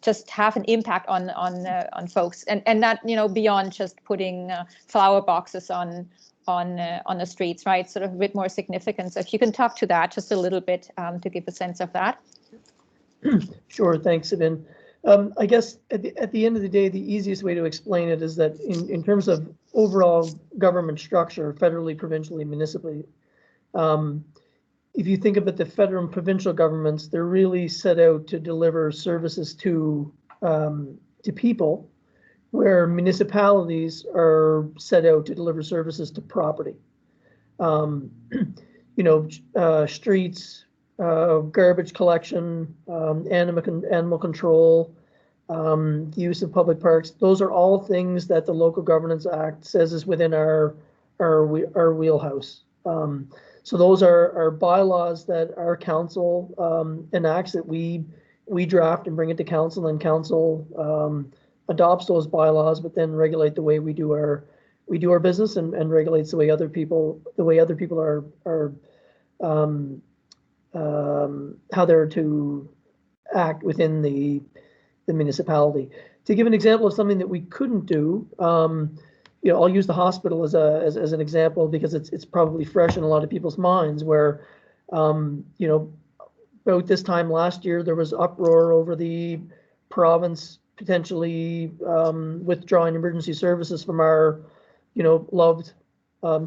just have an impact on folks, and not beyond just putting flower boxes on the streets, right? Sort of a bit more significance. If you can talk to that just a little bit to give a sense of that. Sure, thanks, Sabine. I guess at the end of the day, the easiest way to explain it is that in terms of overall government structure, federally, provincially, municipally, if you think about the federal and provincial governments, they're really set out to deliver services to people, where municipalities are set out to deliver services to property. Streets, garbage collection, animal control, the use of public parks. Those are all things that the Local Governance Act says is within our wheelhouse. So those are bylaws that our council enacts, that we draft and bring it to council, and council adopts those bylaws, but then regulate the way we do our business, and regulates the way other people are how they're to act within the municipality. To give an example of something that we couldn't do, I'll use the hospital as an example, because it's probably fresh in a lot of people's minds, where about this time last year there was uproar over the province potentially withdrawing emergency services from our loved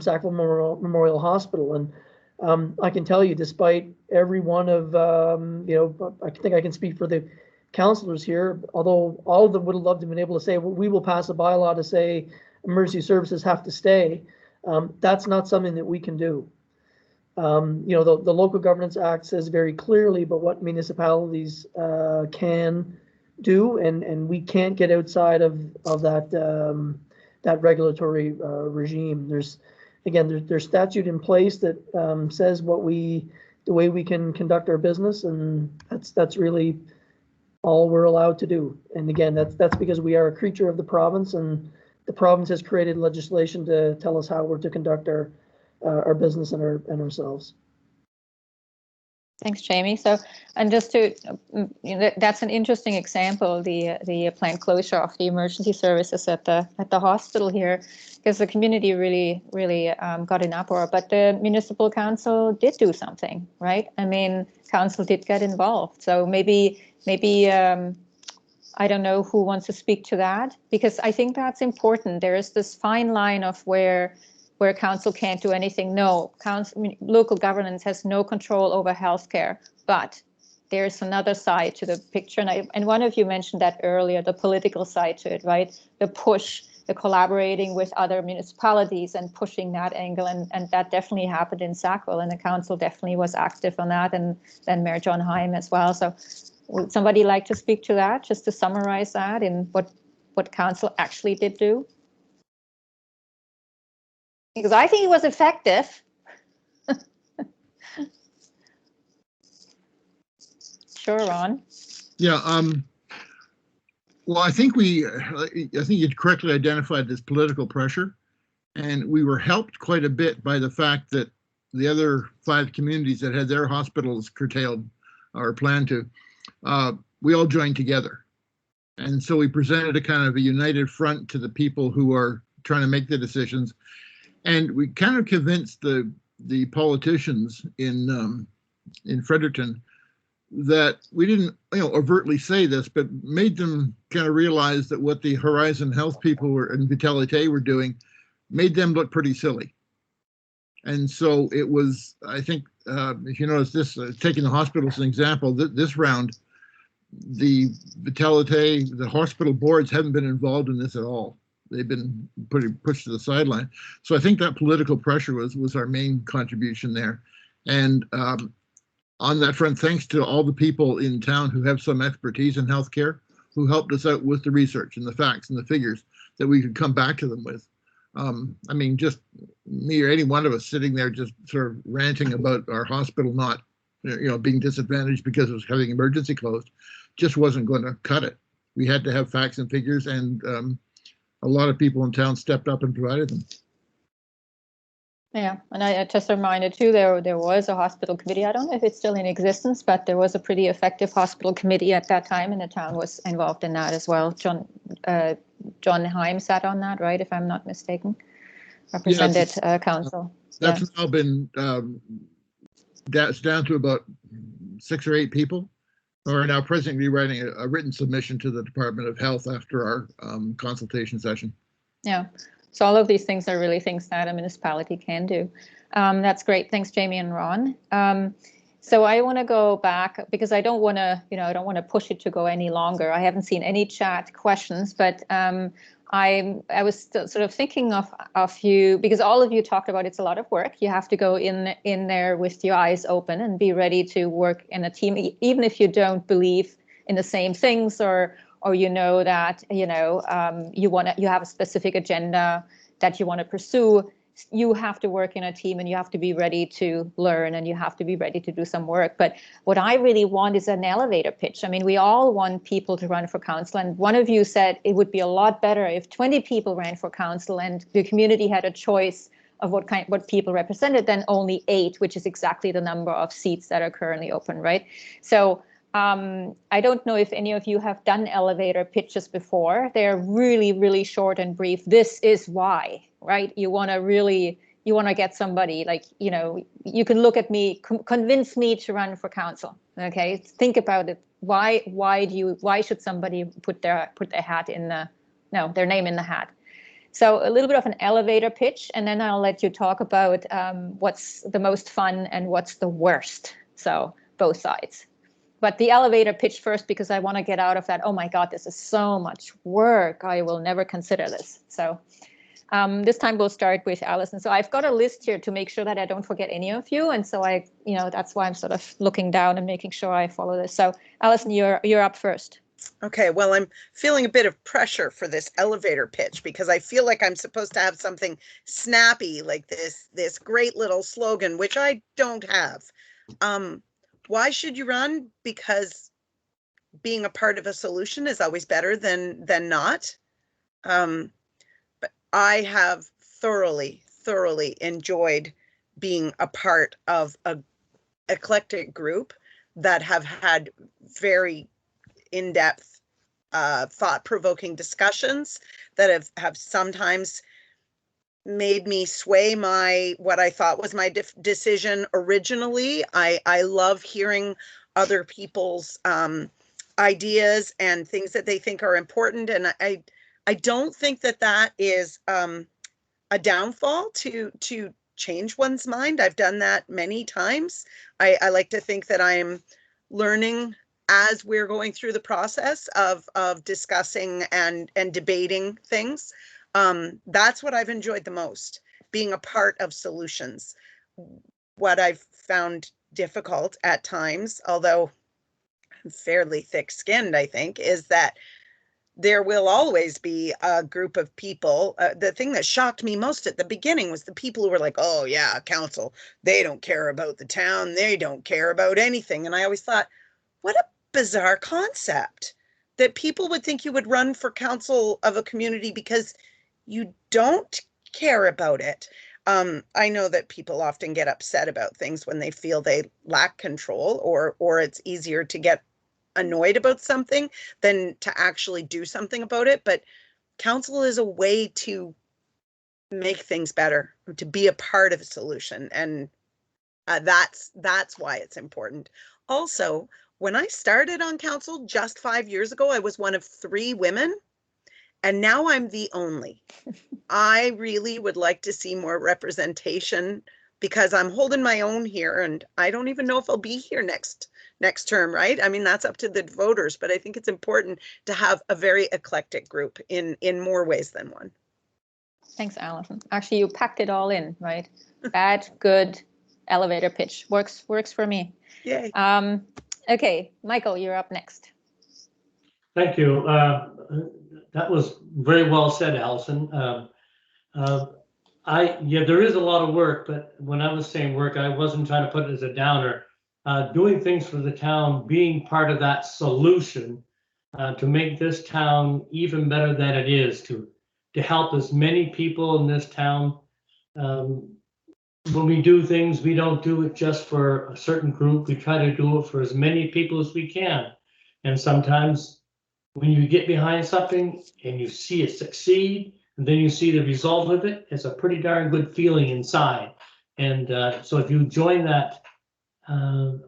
Sackville Memorial Hospital. And I can tell you, despite every one of, I think I can speak for the councillors here, although all of them would have loved to have been able to say, well, we will pass a bylaw to say emergency services have to stay. That's not something that we can do. The Local Governance Act says very clearly about what municipalities can do, and we can't get outside of that regulatory regime. There's statute in place that says the way we can conduct our business, and that's really all we're allowed to do. And again, that's because we are a creature of the province, and the province has created legislation to tell us how we're to conduct our business and ourselves. Thanks, Jamie. So, and just to, that's an interesting example, the planned closure of the emergency services at the hospital here, because the community really got in uproar. But the municipal council did do something, right? I mean, council did get involved. So maybe I don't know who wants to speak to that, because I think that's important. There is this fine line of where council can't do anything. No, local governance has no control over healthcare, but there's another side to the picture. And one of you mentioned that earlier, the political side to it, right? The push, the collaborating with other municipalities and pushing that angle. And that definitely happened in Sackville, and the council definitely was active on that, and then Mayor John Heim as well. So would somebody like to speak to that, just to summarize that in what council actually did do? Because I think it was effective. Sure, Ron. Yeah. Well, I think you correctly identified this political pressure, and we were helped quite a bit by the fact that the other 5 communities that had their hospitals curtailed or planned to, we all joined together. And so we presented a kind of a united front to the people who are trying to make the decisions. And we kind of convinced the politicians in Fredericton that we didn't, overtly say this, but made them kind of realize that what the Horizon Health people and Vitalite were doing made them look pretty silly. And so it was, I think, if you notice this, taking the hospital as an example, this round, the Vitalite, the hospital boards haven't been involved in this at all. They've been pushed to the sideline. So I think that political pressure was our main contribution there. And on that front, thanks to all the people in town who have some expertise in healthcare, who helped us out with the research and the facts and the figures that we could come back to them with. I mean, just me or any one of us sitting there just sort of ranting about our hospital not, being disadvantaged because it was having emergency closed, just wasn't going to cut it. We had to have facts and figures, and a lot of people in town stepped up and provided them. Yeah, and I just reminded too, there was a hospital committee. I don't know if it's still in existence, but there was a pretty effective hospital committee at that time, and the town was involved in that as well. John Heim sat on that, right? If I'm not mistaken, represented council. That's now been that's down to about 6 or 8 people who are now presently writing a written submission to the Department of Health after our consultation session. Yeah. So all of these things are really things that a municipality can do. That's great. Thanks, Jamie and Ron. So I want to go back because I don't want to, I don't want to push it to go any longer. I haven't seen any chat questions, but I was sort of thinking of you because all of you talked about it's a lot of work. You have to go in there with your eyes open and be ready to work in a team, even if you don't believe in the same things or that you have a specific agenda that you want to pursue. You have to work in a team and you have to be ready to learn and you have to be ready to do some work. But what I really want is an elevator pitch. I mean, we all want people to run for council, and one of you said it would be a lot better if 20 people ran for council and the community had a choice of what people represented than only 8, which is exactly the number of seats that are currently open, right? So I don't know if any of you have done elevator pitches before. They're really, really short and brief. This is why, right? You want to get somebody like, you can look at me, convince me to run for council. Okay, think about it. Why should somebody put their hat in their name in the hat? So a little bit of an elevator pitch, and then I'll let you talk about what's the most fun and what's the worst. So both sides. But the elevator pitch first, because I want to get out of that, oh my God, this is so much work. I will never consider this. So this time we'll start with Alison. So I've got a list here to make sure that I don't forget any of you. And so that's why I'm sort of looking down and making sure I follow this. So Alison, you're up first. Okay, well, I'm feeling a bit of pressure for this elevator pitch because I feel like I'm supposed to have something snappy like this great little slogan, which I don't have. Why should you run? Because being a part of a solution is always better than not. But I have thoroughly enjoyed being a part of a eclectic group that have had very in-depth, thought-provoking discussions that have sometimes made me sway what I thought was my decision originally. I love hearing other people's ideas and things that they think are important, and I don't think that is a downfall to change one's mind. I've done that many times. I like to think that I'm learning as we're going through the process of discussing and debating things. That's what I've enjoyed the most, being a part of solutions. What I've found difficult at times, although I'm fairly thick-skinned, I think, is that there will always be a group of people. The thing that shocked me most at the beginning was the people who were like, oh yeah, council, they don't care about the town. They don't care about anything. And I always thought, what a bizarre concept that people would think you would run for council of a community because you don't care about it. I know that people often get upset about things when they feel they lack control, or it's easier to get annoyed about something than to actually do something about it. But council is a way to make things better, to be a part of a solution. And that's why it's important. Also, when I started on council just 5 years ago, I was one of 3 women, and now I'm the only. I really would like to see more representation because I'm holding my own here, and I don't even know if I'll be here next term, right? I mean, that's up to the voters, but I think it's important to have a very eclectic group in more ways than one. Thanks, Allison. Actually, you packed it all in, right? Bad, good, elevator pitch. Works for me. Yay. Okay, Michael, you're up next. Thank you. That was very well said, Allison. There is a lot of work, but when I was saying work, I wasn't trying to put it as a downer. Doing things for the town, being part of that solution to make this town even better than it is, to help as many people in this town. When we do things, we don't do it just for a certain group. We try to do it for as many people as we can. And sometimes when you get behind something and you see it succeed, and then you see the result of it, it's a pretty darn good feeling inside. And so if you join that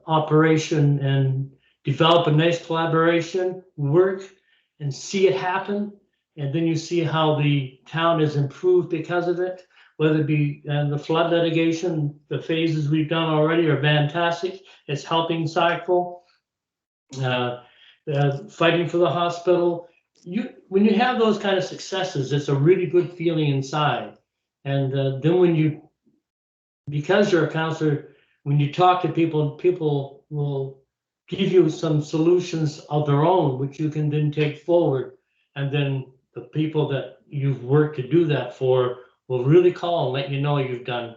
operation and develop a nice collaboration, work and see it happen, and then you see how the town has improved because of it, whether it be the flood litigation, the phases we've done already are fantastic. It's helping Sackville, fighting for the hospital. When you have those kind of successes, it's a really good feeling inside. And then because you're a counselor, when you talk to people, people will give you some solutions of their own, which you can then take forward. And then the people that you've worked to do that for will really call and let you know you've done.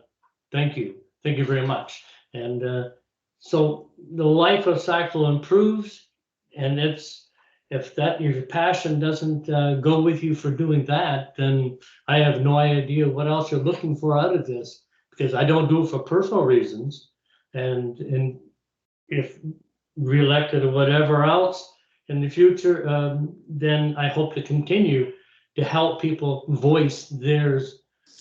Thank you. Thank you very much. And so the life of Sackville improves. And if your passion doesn't go with you for doing that, then I have no idea what else you're looking for out of this, because I don't do it for personal reasons. And if reelected or whatever else in the future, then I hope to continue to help people voice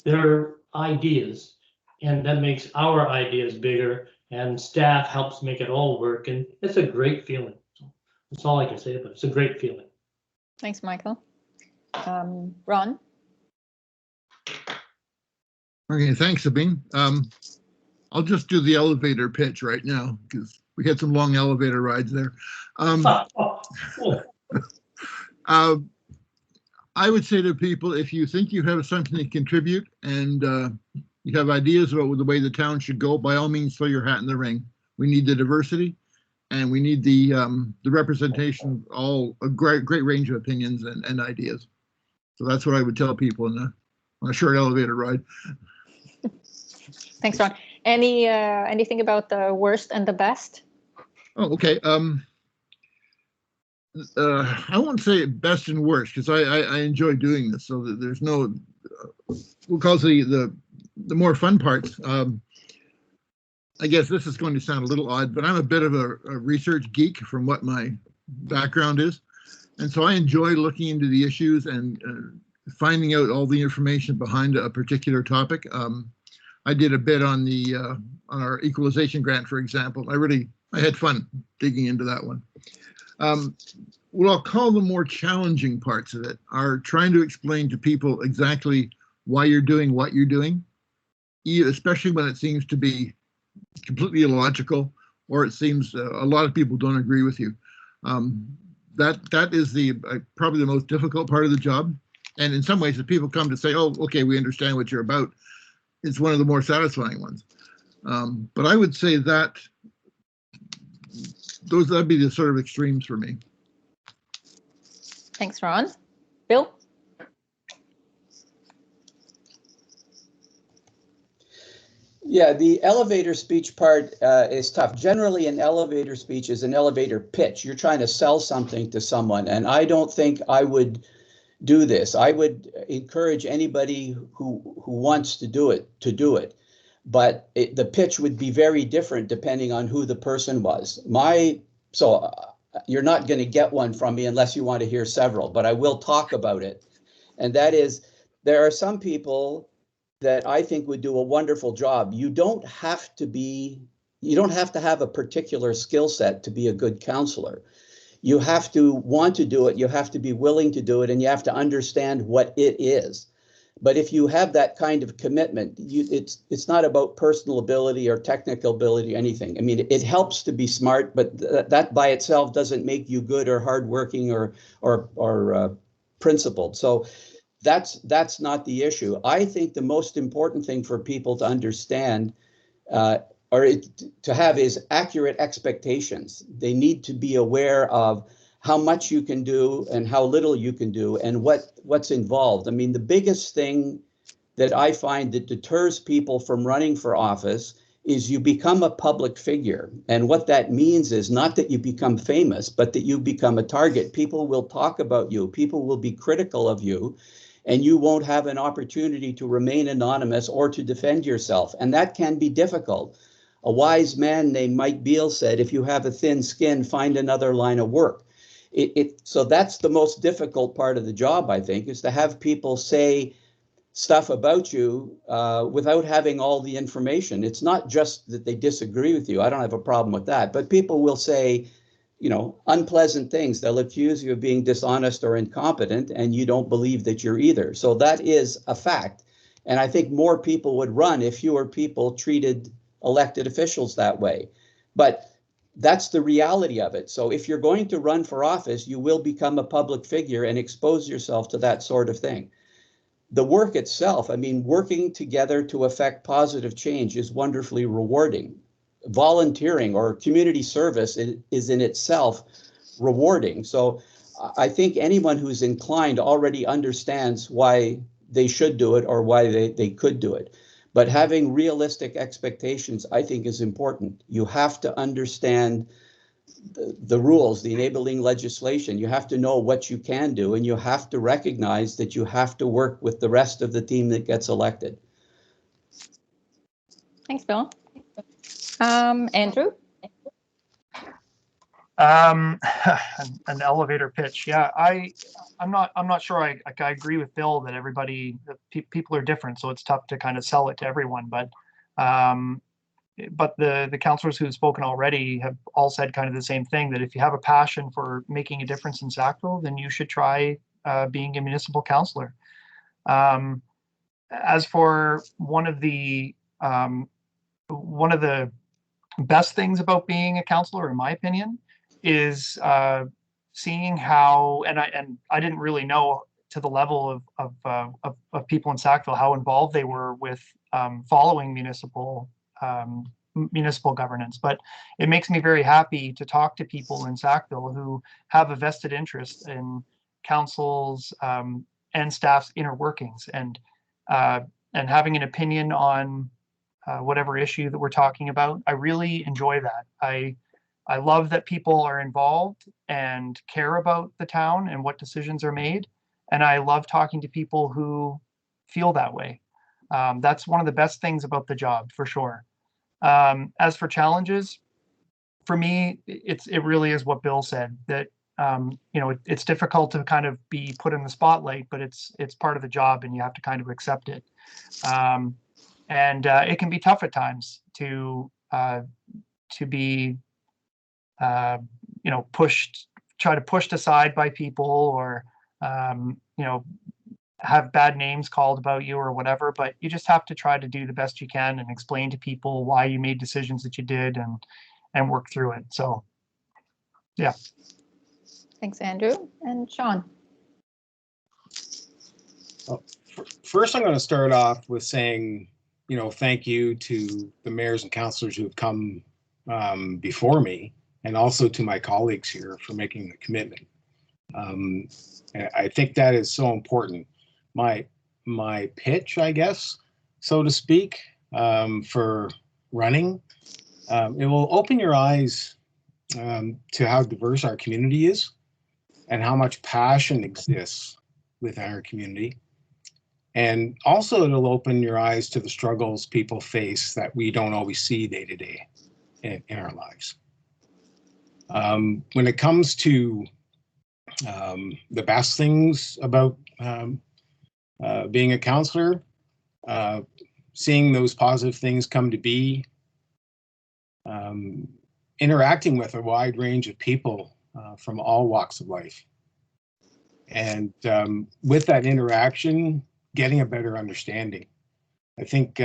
their ideas, and that makes our ideas bigger, and staff helps make it all work, and it's a great feeling. So that's all I can say, but it's a great feeling. Thanks, Michael. Ron? Okay, thanks, Sabine. I'll just do the elevator pitch right now because we had some long elevator rides there. I would say to people, if you think you have something to contribute and you have ideas about the way the town should go, by all means, throw your hat in the ring. We need the diversity, and we need the representation of a great range of opinions and ideas. So that's what I would tell people on a short elevator ride. Thanks, Ron. Anything about the worst and the best? Oh, okay. I won't say best and worst because I enjoy doing this. So that there's no, we'll call the more fun parts. I guess this is going to sound a little odd, but I'm a bit of a research geek from what my background is. And so I enjoy looking into the issues and finding out all the information behind a particular topic. I did a bit on the on our equalization grant, for example. I had fun digging into that one. What I'll call the more challenging parts of it are trying to explain to people exactly why you're doing what you're doing, especially when it seems to be completely illogical, or it seems a lot of people don't agree with you. That is the probably the most difficult part of the job. And in some ways, if people come to say, "Oh, okay, we understand what you're about," it's one of the more satisfying ones. But I would say that that'd be the sort of extremes for me. Thanks, Ron. Bill? Yeah, the elevator speech part is tough. Generally, an elevator speech is an elevator pitch. You're trying to sell something to someone, and I don't think I would do this. I would encourage anybody who wants to do it to do it, but the pitch would be very different depending on who the person was. You're not going to get one from me unless you want to hear several, but I will talk about it. And that is, there are some people that I think would do a wonderful job. You don't have to have a particular skill set to be a good counselor. You have to want to do it, you have to be willing to do it, and you have to understand what it is. But if you have that kind of commitment, it's not about personal ability or technical ability or anything. I mean, it helps to be smart, but that by itself doesn't make you good or hardworking or principled. So that's not the issue. I think the most important thing for people to understand to have is accurate expectations. They need to be aware of how much you can do and how little you can do and what's involved. I mean, the biggest thing that I find that deters people from running for office is you become a public figure. And what that means is not that you become famous, but that you become a target. People will talk about you. People will be critical of you, and you won't have an opportunity to remain anonymous or to defend yourself. And that can be difficult. A wise man named Mike Beale said, if you have a thin skin, find another line of work. So that's the most difficult part of the job, I think, is to have people say stuff about you without having all the information. It's not just that they disagree with you. I don't have a problem with that. But people will say, unpleasant things. They'll accuse you of being dishonest or incompetent, and you don't believe that you're either. So that is a fact. And I think more people would run if fewer people treated elected officials that way. But that's the reality of it. So if you're going to run for office, you will become a public figure and expose yourself to that sort of thing. The work itself, I mean, working together to affect positive change is wonderfully rewarding. Volunteering or community service is in itself rewarding. So I think anyone who's inclined already understands why they should do it or why they could do it. But having realistic expectations, I think, is important. You have to understand the rules, the enabling legislation. You have to know what you can do, and you have to recognize that you have to work with the rest of the team that gets elected. Thanks, Bill. Andrew? An elevator pitch. Yeah, I'm not sure I agree with Bill that people are different, so it's tough to kind of sell it to everyone. But the councillors who've spoken already have all said kind of the same thing, that if you have a passion for making a difference in Sackville, then you should try being a municipal councillor. As for one of the best things about being a councillor, in my opinion, is seeing how, and I didn't really know to the level of people in Sackville how involved they were with following municipal governance, but it makes me very happy to talk to people in Sackville who have a vested interest in councils and staff's inner workings, and having an opinion on whatever issue that we're talking about. I really enjoy that. I love that people are involved and care about the town and what decisions are made. And I love talking to people who feel that way. That's one of the best things about the job, for sure. As for challenges, for me, it really is what Bill said, that it's difficult to kind of be put in the spotlight, but it's part of the job, and you have to kind of accept it. And it can be tough at times to be pushed aside by people, or have bad names called about you or whatever, but you just have to try to do the best you can and explain to people why you made decisions that you did, and work through it. So yeah. Thanks, Andrew. And Sean. Well, first, I'm going to start off with saying, thank you to the mayors and councillors who have come before me, and also to my colleagues here for making the commitment. I think that is so important. My pitch, I guess, so to speak, for running, it will open your eyes to how diverse our community is and how much passion exists within our community. And also it'll open your eyes to the struggles people face that we don't always see day to day in our lives. When it comes to the best things about being a councillor, seeing those positive things come to be, interacting with a wide range of people from all walks of life. And with that interaction, getting a better understanding. I think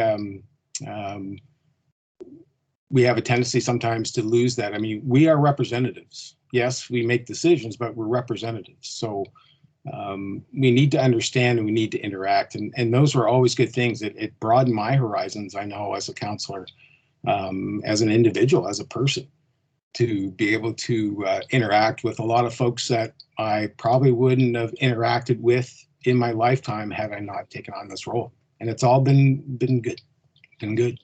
we have a tendency sometimes to lose that. I mean, we are representatives. Yes, we make decisions, but we're representatives. So we need to understand and we need to interact. And those were always good things. It broadened my horizons, I know, as a councillor, as an individual, as a person, to be able to interact with a lot of folks that I probably wouldn't have interacted with in my lifetime had I not taken on this role. And it's all been good, been good.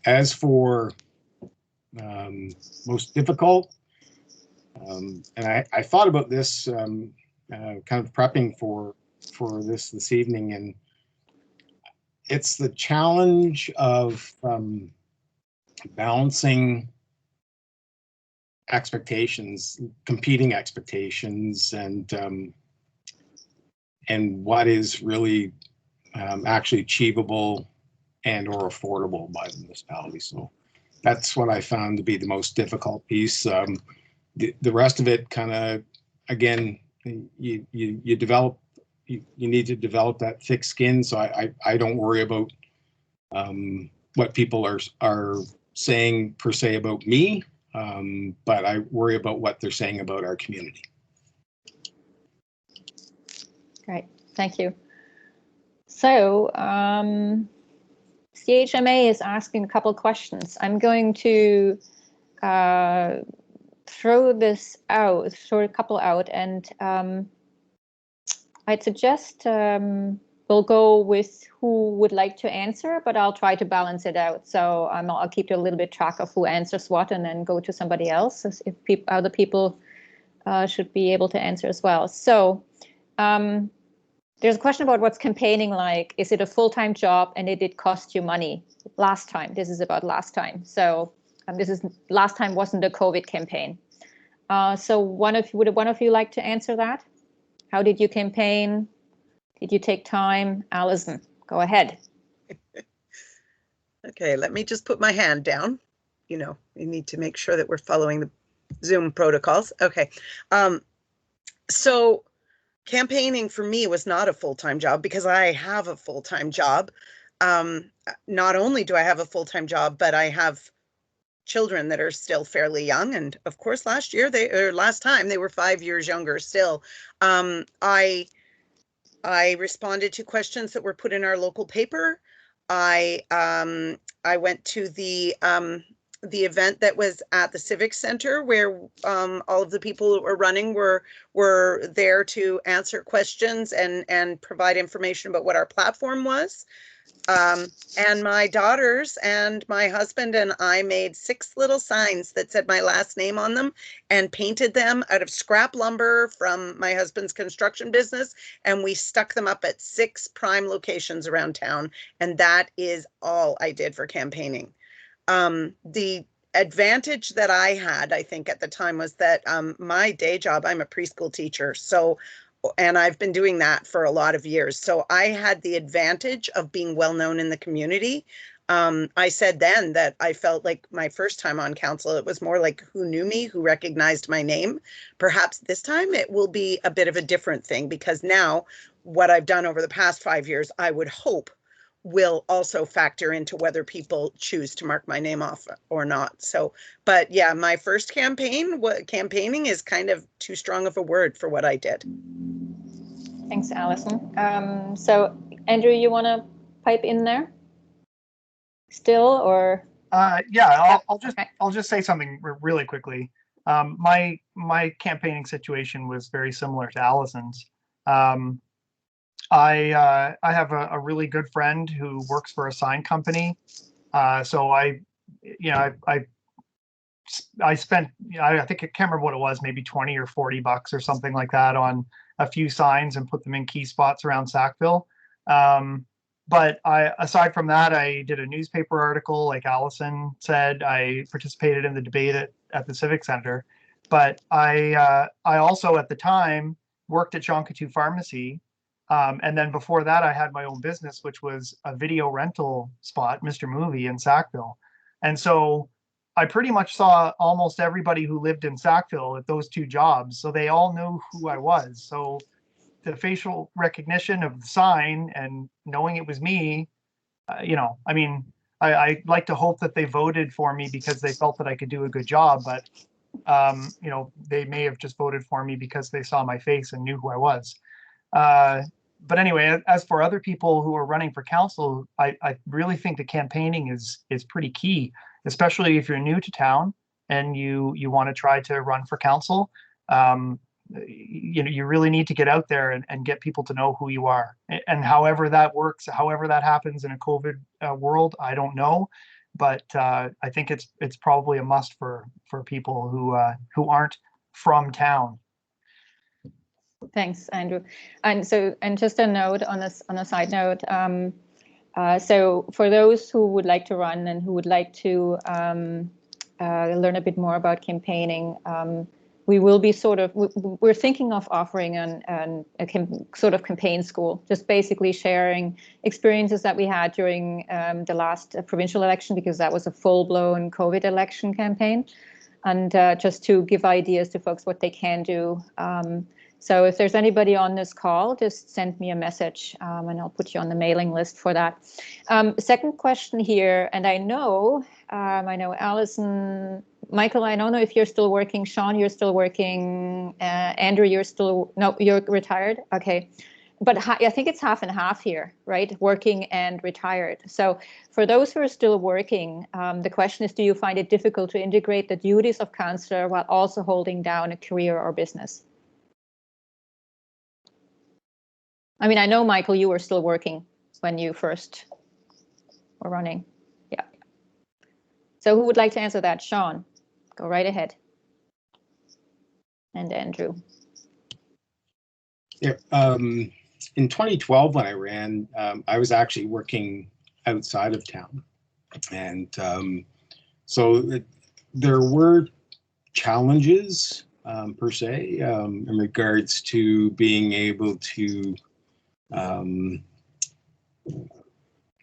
As for most difficult, and I thought about this kind of prepping for this evening, and it's the challenge of balancing expectations, competing expectations, and what is really actually achievable and or affordable by the municipality. So that's what I found to be the most difficult piece. The rest of it kind of, again, you develop, you need to develop that thick skin. So I don't worry about what people are saying per se about me, but I worry about what they're saying about our community. Great, thank you. So CHMA is asking a couple of questions. I'm going to throw a couple out, and I'd suggest we'll go with who would like to answer, but I'll try to balance it out. So I'll keep a little bit track of who answers what, and then go to somebody else if other people should be able to answer as well. So there's a question about what's campaigning like. Is it a full-time job, and did it cost you money last time? This is about last time. So last time wasn't a COVID campaign. So would one of you like to answer that? How did you campaign? Did you take time? Alison, go ahead. Okay, let me just put my hand down. We need to make sure that we're following the Zoom protocols. Okay. So campaigning for me was not a full-time job, because I have a full-time job. Not only do I have a full-time job, but I have children that are still fairly young. And of course, last time they were 5 years younger still. I responded to questions that were put in our local paper. I went to the the event that was at the Civic Center, where all of the people that were running were there to answer questions and provide information about what our platform was. And my daughters and my husband and I made 6 little signs that said my last name on them and painted them out of scrap lumber from my husband's construction business. And we stuck them up at 6 prime locations around town. And that is all I did for campaigning. The advantage that I had, I think at the time, was that my day job, I'm a preschool teacher. So and I've been doing that for a lot of years. So I had the advantage of being well known in the community. I said then that I felt like my first time on council, it was more like who knew me, who recognized my name. Perhaps this time it will be a bit of a different thing, because now what I've done over the past 5 years, I would hope will also factor into whether people choose to mark my name off or not. So, but yeah, my first campaigning is kind of too strong of a word for what I did. Thanks, Alison. So Andrew, you want to pipe in there still, or? Yeah, Okay. I'll just say something really quickly. My campaigning situation was very similar to Alison's. I have a really good friend who works for a sign company. So I spent, I think I can't remember what it was, maybe 20 or 40 bucks or something like that on a few signs and put them in key spots around Sackville. But aside from that, I did a newspaper article, like Alison said. I participated in the debate at the Civic Center. But I also at the time worked at Jean Coutu Pharmacy. And then before that, I had my own business, which was a video rental spot, Mr. Movie, in Sackville. And so I pretty much saw almost everybody who lived in Sackville at those 2 jobs. So they all knew who I was. So the facial recognition of the sign and knowing it was me, I mean, I like to hope that they voted for me because they felt that I could do a good job. But, they may have just voted for me because they saw my face and knew who I was. But anyway, as for other people who are running for council, I really think the campaigning is pretty key, especially if you're new to town and you want to try to run for council. You really need to get out there and get people to know who you are. And however that works, however that happens in a COVID world, I don't know. But I think it's probably a must for people who aren't from town. Thanks, Andrew. And just a note on a side note. So for those who would like to run and who would like to learn a bit more about campaigning, we will be we're thinking of offering a sort of campaign school, just basically sharing experiences that we had during the last provincial election, because that was a full-blown COVID election campaign, and just to give ideas to folks what they can do. So if there's anybody on this call, just send me a message and I'll put you on the mailing list for that. Second question here, and I know Alison, Michael, I don't know if you're still working. Sean, you're still working. Andrew, you're retired. Okay. But I think it's half and half here, right? Working and retired. So for those who are still working, the question is, do you find it difficult to integrate the duties of councillor while also holding down a career or business? I mean, I know, Michael, you were still working when you first were running. Yeah. So who would like to answer that? Sean, go right ahead. And Andrew. Yeah. In 2012, when I ran, I was actually working outside of town. And so there were challenges, per se, in regards to being able to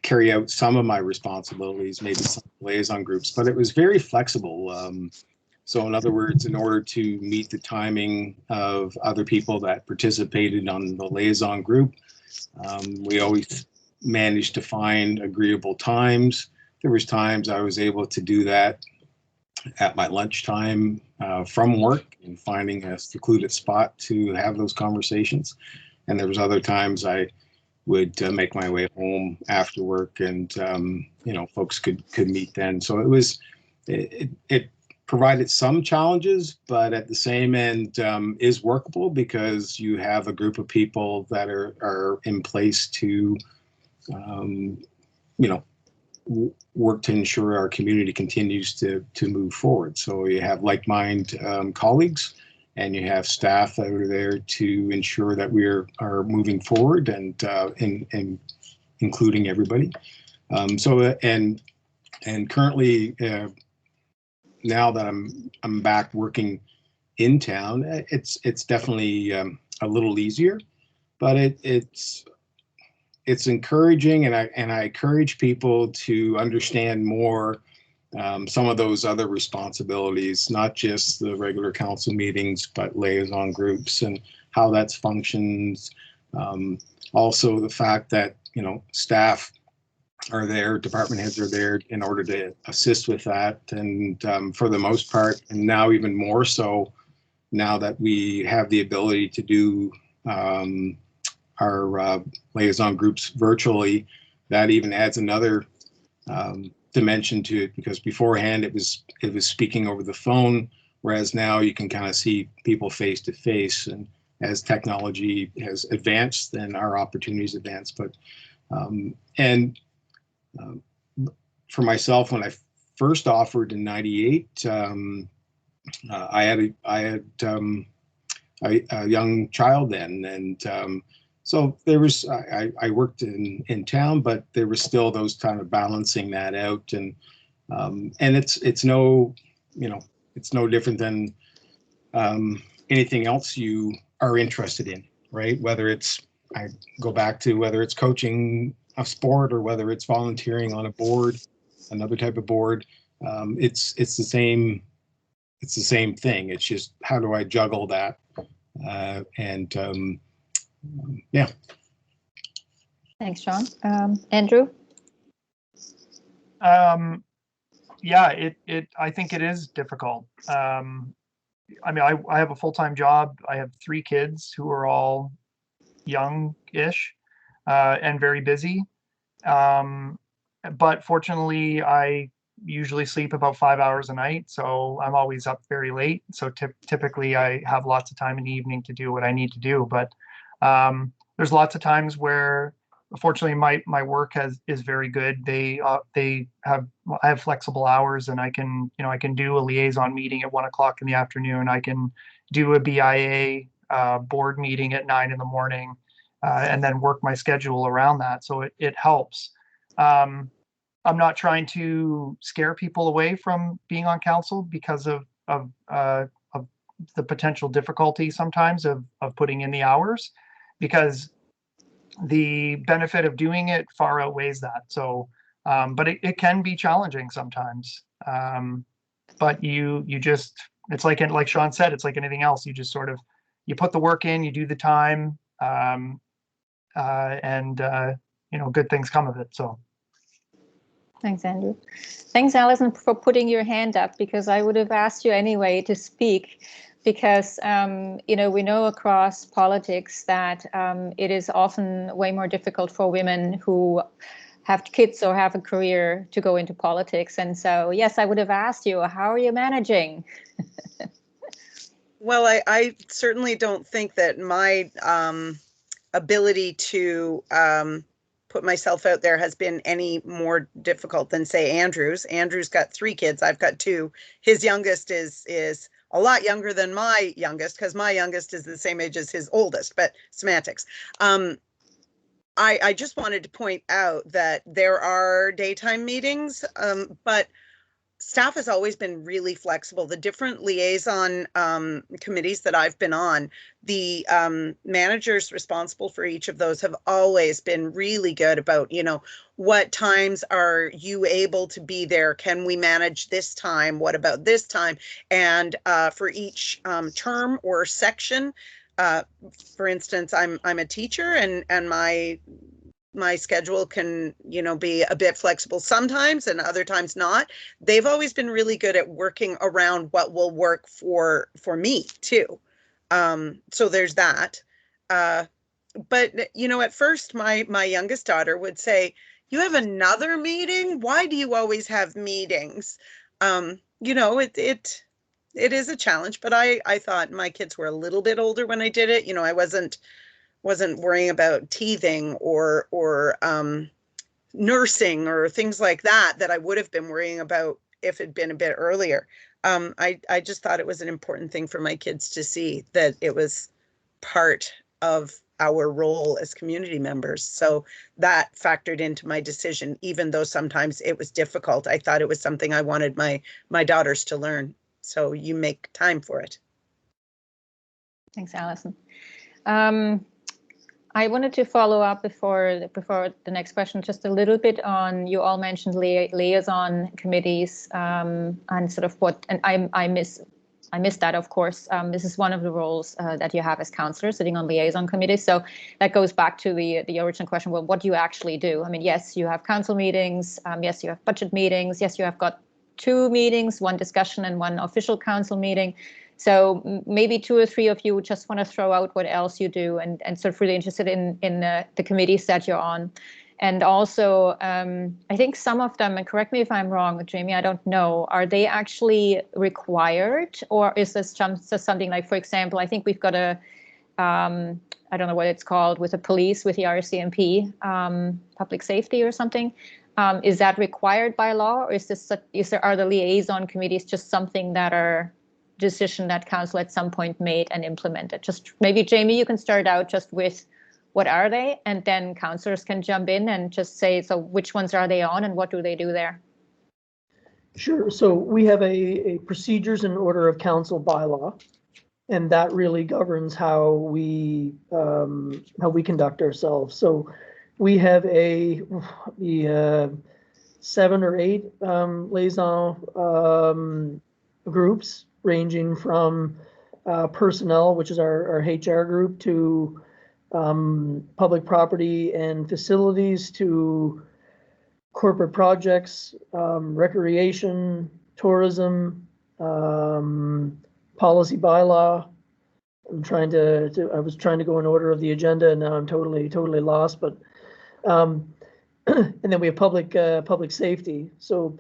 carry out some of my responsibilities, maybe some liaison groups, but it was very flexible. So in other words, in order to meet the timing of other people that participated on the liaison group, we always managed to find agreeable times. There was times I was able to do that at my lunchtime from work and finding a secluded spot to have those conversations. And there was other times I would make my way home after work, and folks could meet then. So it it provided some challenges, but at the same end is workable because you have a group of people that are in place to, work to ensure our community continues to move forward. So you have like-minded colleagues, and you have staff that are there to ensure that we are moving forward and including everybody. And currently, now that I'm back working in town, it's definitely a little easier, but it's encouraging, and I encourage people to understand more some of those other responsibilities, not just the regular council meetings, but liaison groups and how that functions. Also, the fact that staff are there, department heads are there in order to assist with that, and for the most part, and now even more so, now that we have the ability to do our liaison groups virtually, that even adds another dimension to it, because beforehand it was speaking over the phone, whereas now you can kind of see people face to face, and as technology has advanced, then our opportunities advance. But for myself, when I first offered in '98, I had a young child then, and so there was I worked in town, but there was still those kind of balancing that out, and it's no it's no different than anything else you are interested in, right? Whether it's, I go back to whether it's coaching a sport or whether it's volunteering on a board, another type of board, it's the same thing. It's just, how do I juggle that? Yeah. Thanks, Sean. Andrew? Yeah, I think it is difficult. I mean, I have a full-time job. I have 3 kids who are all young-ish and very busy. But fortunately, I usually sleep about 5 hours a night, so I'm always up very late. So typically, I have lots of time in the evening to do what I need to do. But there's lots of times where, fortunately, my work is very good. I have flexible hours, and I can do a liaison meeting at 1 o'clock in the afternoon. I can do a BIA board meeting at 9 in the morning, and then work my schedule around that. So it helps. I'm not trying to scare people away from being on council because of the potential difficulty sometimes of putting in the hours, because the benefit of doing it far outweighs that. So, but it can be challenging sometimes. But you just, it's like Sean said, it's like anything else. You just sort of, you put the work in, you do the time, and good things come of it. So. Thanks, Andrew. Thanks, Alison, for putting your hand up, because I would have asked you anyway to speak, because, we know across politics that it is often way more difficult for women who have kids or have a career to go into politics. And so, yes, I would have asked you, how are you managing? Well, I certainly don't think that my ability to put myself out there has been any more difficult than, say, Andrew's. Andrew's got 3 kids. I've got 2. His youngest is a lot younger than my youngest, because my youngest is the same age as his oldest, but semantics. I just wanted to point out that there are daytime meetings, but staff has always been really flexible. The different liaison committees that I've been on, the managers responsible for each of those have always been really good about, what times are you able to be there? Can we manage this time? What about this time? And for each term or section, for instance, I'm a teacher, and my schedule can, be a bit flexible sometimes, and other times not. They've always been really good at working around what will work for me too. So there's that. But at first my youngest daughter would say, "You have another meeting? Why do you always have meetings?" you know, it is a challenge, but I thought my kids were a little bit older when I did it. You know, I wasn't worrying about teething or nursing or things like that I would have been worrying about if it'd been a bit earlier. I just thought it was an important thing for my kids to see that it was part of our role as community members. So that factored into my decision, even though sometimes it was difficult. I thought it was something I wanted my daughters to learn. So you make time for it. Thanks, Alison. I wanted to follow up before the next question, just a little bit on, you all mentioned liaison committees and sort of what, and I missed that, of course. This is one of the roles that you have as councillors, sitting on liaison committees. So that goes back to the original question, well, what do you actually do? I mean, yes, you have council meetings. Yes, you have budget meetings. Yes, you have got 2 meetings, 1 discussion and 1 official council meeting. So maybe 2 or 3 of you just want to throw out what else you do, and sort of really interested in the committees that you're on. And also, I think some of them, and correct me if I'm wrong, Jamie, I don't know, are they actually required, or is this just something like, for example, I think we've got a, I don't know what it's called, with the police, with the RCMP, public safety or something. Is that required by law, or are the liaison committees just something that are decision that council at some point made and implemented? Just maybe, Jamie, you can start out just with what are they, and then councillors can jump in and just say, so which ones are they on and what do they do there? Sure. So we have a procedures and order of council bylaw, and that really governs how we conduct ourselves. So we have the 7 or 8 liaison groups, ranging from personnel, which is our HR group, to public property and facilities, to corporate projects, recreation, tourism, policy bylaw. I was trying to go in order of the agenda, and now I'm totally lost. But and then we have public safety. So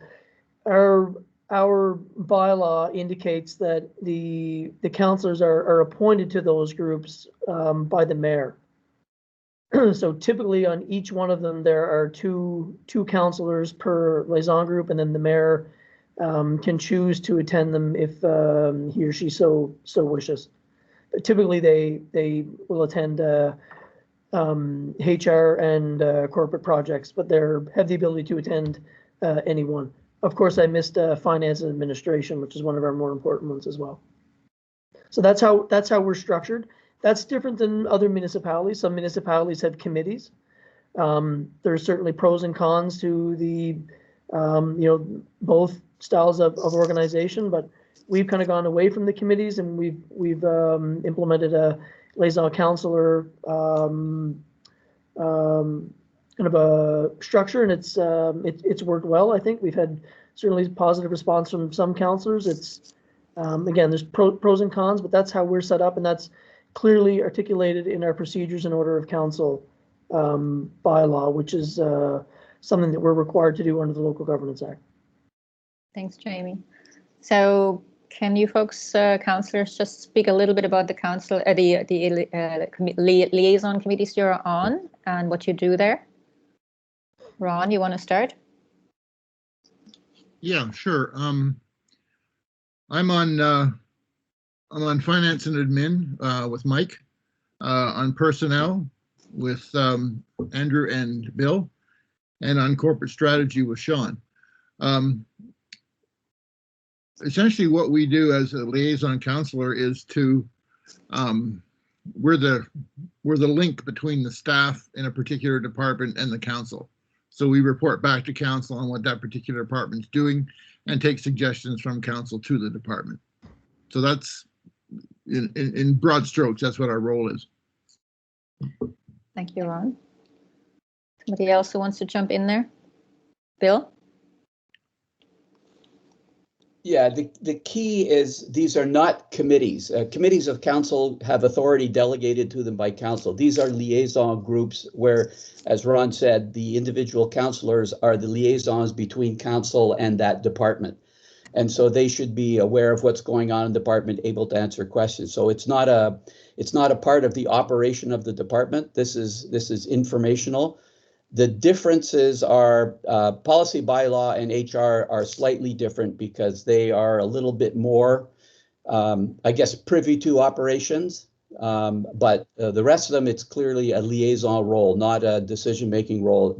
our bylaw indicates that the councillors are appointed to those groups by the mayor. So typically on each one of them, there are two councillors per liaison group, and then the mayor can choose to attend them if he or she so wishes. But typically they will attend HR and corporate projects, but they have the ability to attend any one. Of course, I missed finance and administration, which is one of our more important ones as well. So that's how we're structured. That's different than other municipalities. Some municipalities have committees. There's certainly pros and cons to the both styles of organization, but we've kind of gone away from the committees, and we've implemented a liaison councillor kind of a structure, and it's worked well. I think we've had certainly positive response from some councillors. It's again, there's pros and cons, but that's how we're set up, and that's clearly articulated in our procedures and order of council bylaw, which is something that we're required to do under the Local Governance Act. Thanks, Jamie. So can you folks, councillors, just speak a little bit about the liaison committees you're on and what you do there? Ron, you want to start? Yeah, sure. I'm on finance and admin with Mike, on personnel with Andrew and Bill, and on corporate strategy with Sean. Essentially what we do as a liaison counselor is to, we're the link between the staff in a particular department and the council. So we report back to council on what that particular department's doing and take suggestions from council to the department. So that's, in broad strokes, that's what our role is. Thank you, Ron. Somebody else who wants to jump in there? Bill? Yeah, the key is these are not committees. Committees of council have authority delegated to them by council. These are liaison groups where, as Ron said, the individual councillors are the liaisons between council and that department. And so they should be aware of what's going on in the department, able to answer questions. So it's not a part of the operation of the department. This is informational. The differences are policy, bylaw, and HR are slightly different because they are a little bit more, I guess, privy to operations. But the rest of them, it's clearly a liaison role, not a decision-making role.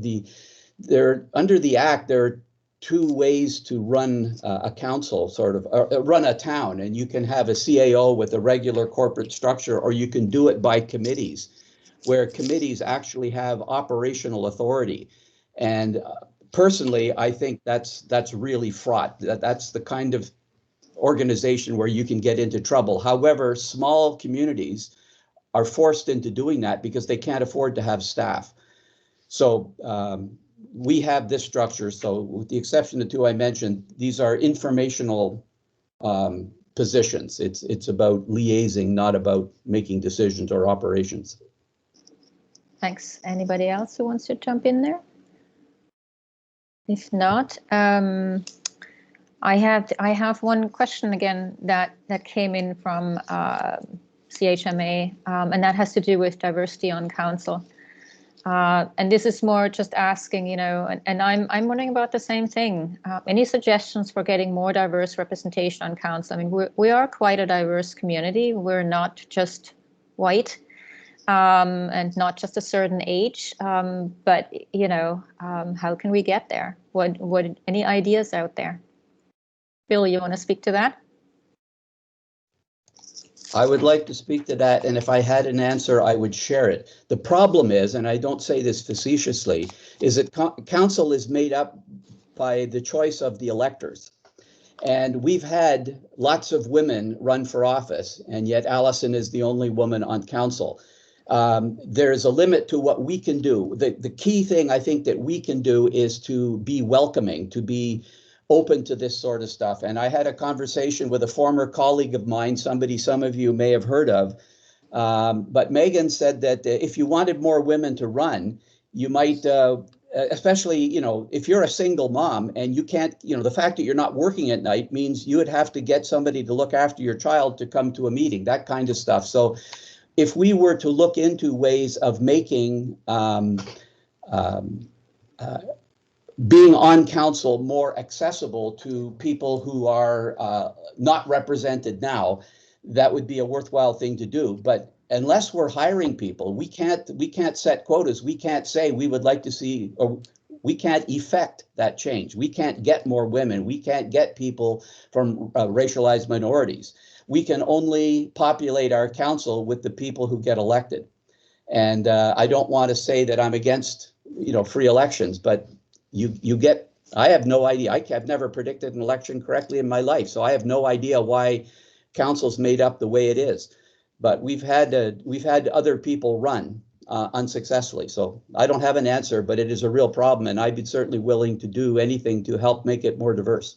Under the Act, there are two ways to run a council, sort of, or run a town, and you can have a CAO with a regular corporate structure, or you can do it by committees, where committees actually have operational authority. And personally, I think that's really fraught. That's the kind of organization where you can get into trouble. However, small communities are forced into doing that because they can't afford to have staff. So we have this structure. So with the exception of the two I mentioned, these are informational positions. It's about liaising, not about making decisions or operations. Thanks. Anybody else who wants to jump in there? If not, I have one question again that came in from CHMA, and that has to do with diversity on council. And this is more just asking, you know, and I'm wondering about the same thing. Any suggestions for getting more diverse representation on council? I mean, we are quite a diverse community. We're not just white. And not just a certain age, but you know, how can we get there? What any ideas out there? Bill, you want to speak to that? I would like to speak to that, and if I had an answer, I would share it. The problem is, and I don't say this facetiously, is that council is made up by the choice of the electors. And we've had lots of women run for office, and yet Alison is the only woman on council. There's a limit to what we can do. The key thing I think that we can do is to be welcoming, to be open to this sort of stuff. And I had a conversation with a former colleague of mine, somebody some of you may have heard of, but Megan said that if you wanted more women to run, you might, especially, you know, if you're a single mom and you can't, you know, the fact that you're not working at night means you would have to get somebody to look after your child to come to a meeting, that kind of stuff. So if we were to look into ways of making being on council more accessible to people who are not represented now, that would be a worthwhile thing to do. But unless we're hiring people, we can't set quotas. We can't say we would like to see, or we can't effect that change. We can't get more women. We can't get people from racialized minorities. We can only populate our council with the people who get elected. And I don't want to say that I'm against, you know, free elections, but I have no idea. I've never predicted an election correctly in my life, so I have no idea why council's made up the way it is. But we've had other people run unsuccessfully, so I don't have an answer, but it is a real problem, and I'd be certainly willing to do anything to help make it more diverse.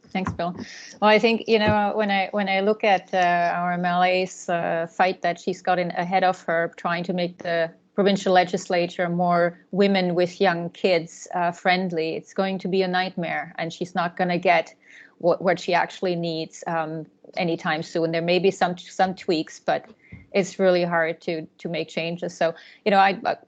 Thanks, Bill. Well, I think, you know, when I look at our MLA's fight that she's got ahead of her, trying to make the provincial legislature more women with young kids friendly, it's going to be a nightmare, and she's not going to get what she actually needs anytime soon. There may be some tweaks, but it's really hard to make changes. So, you know,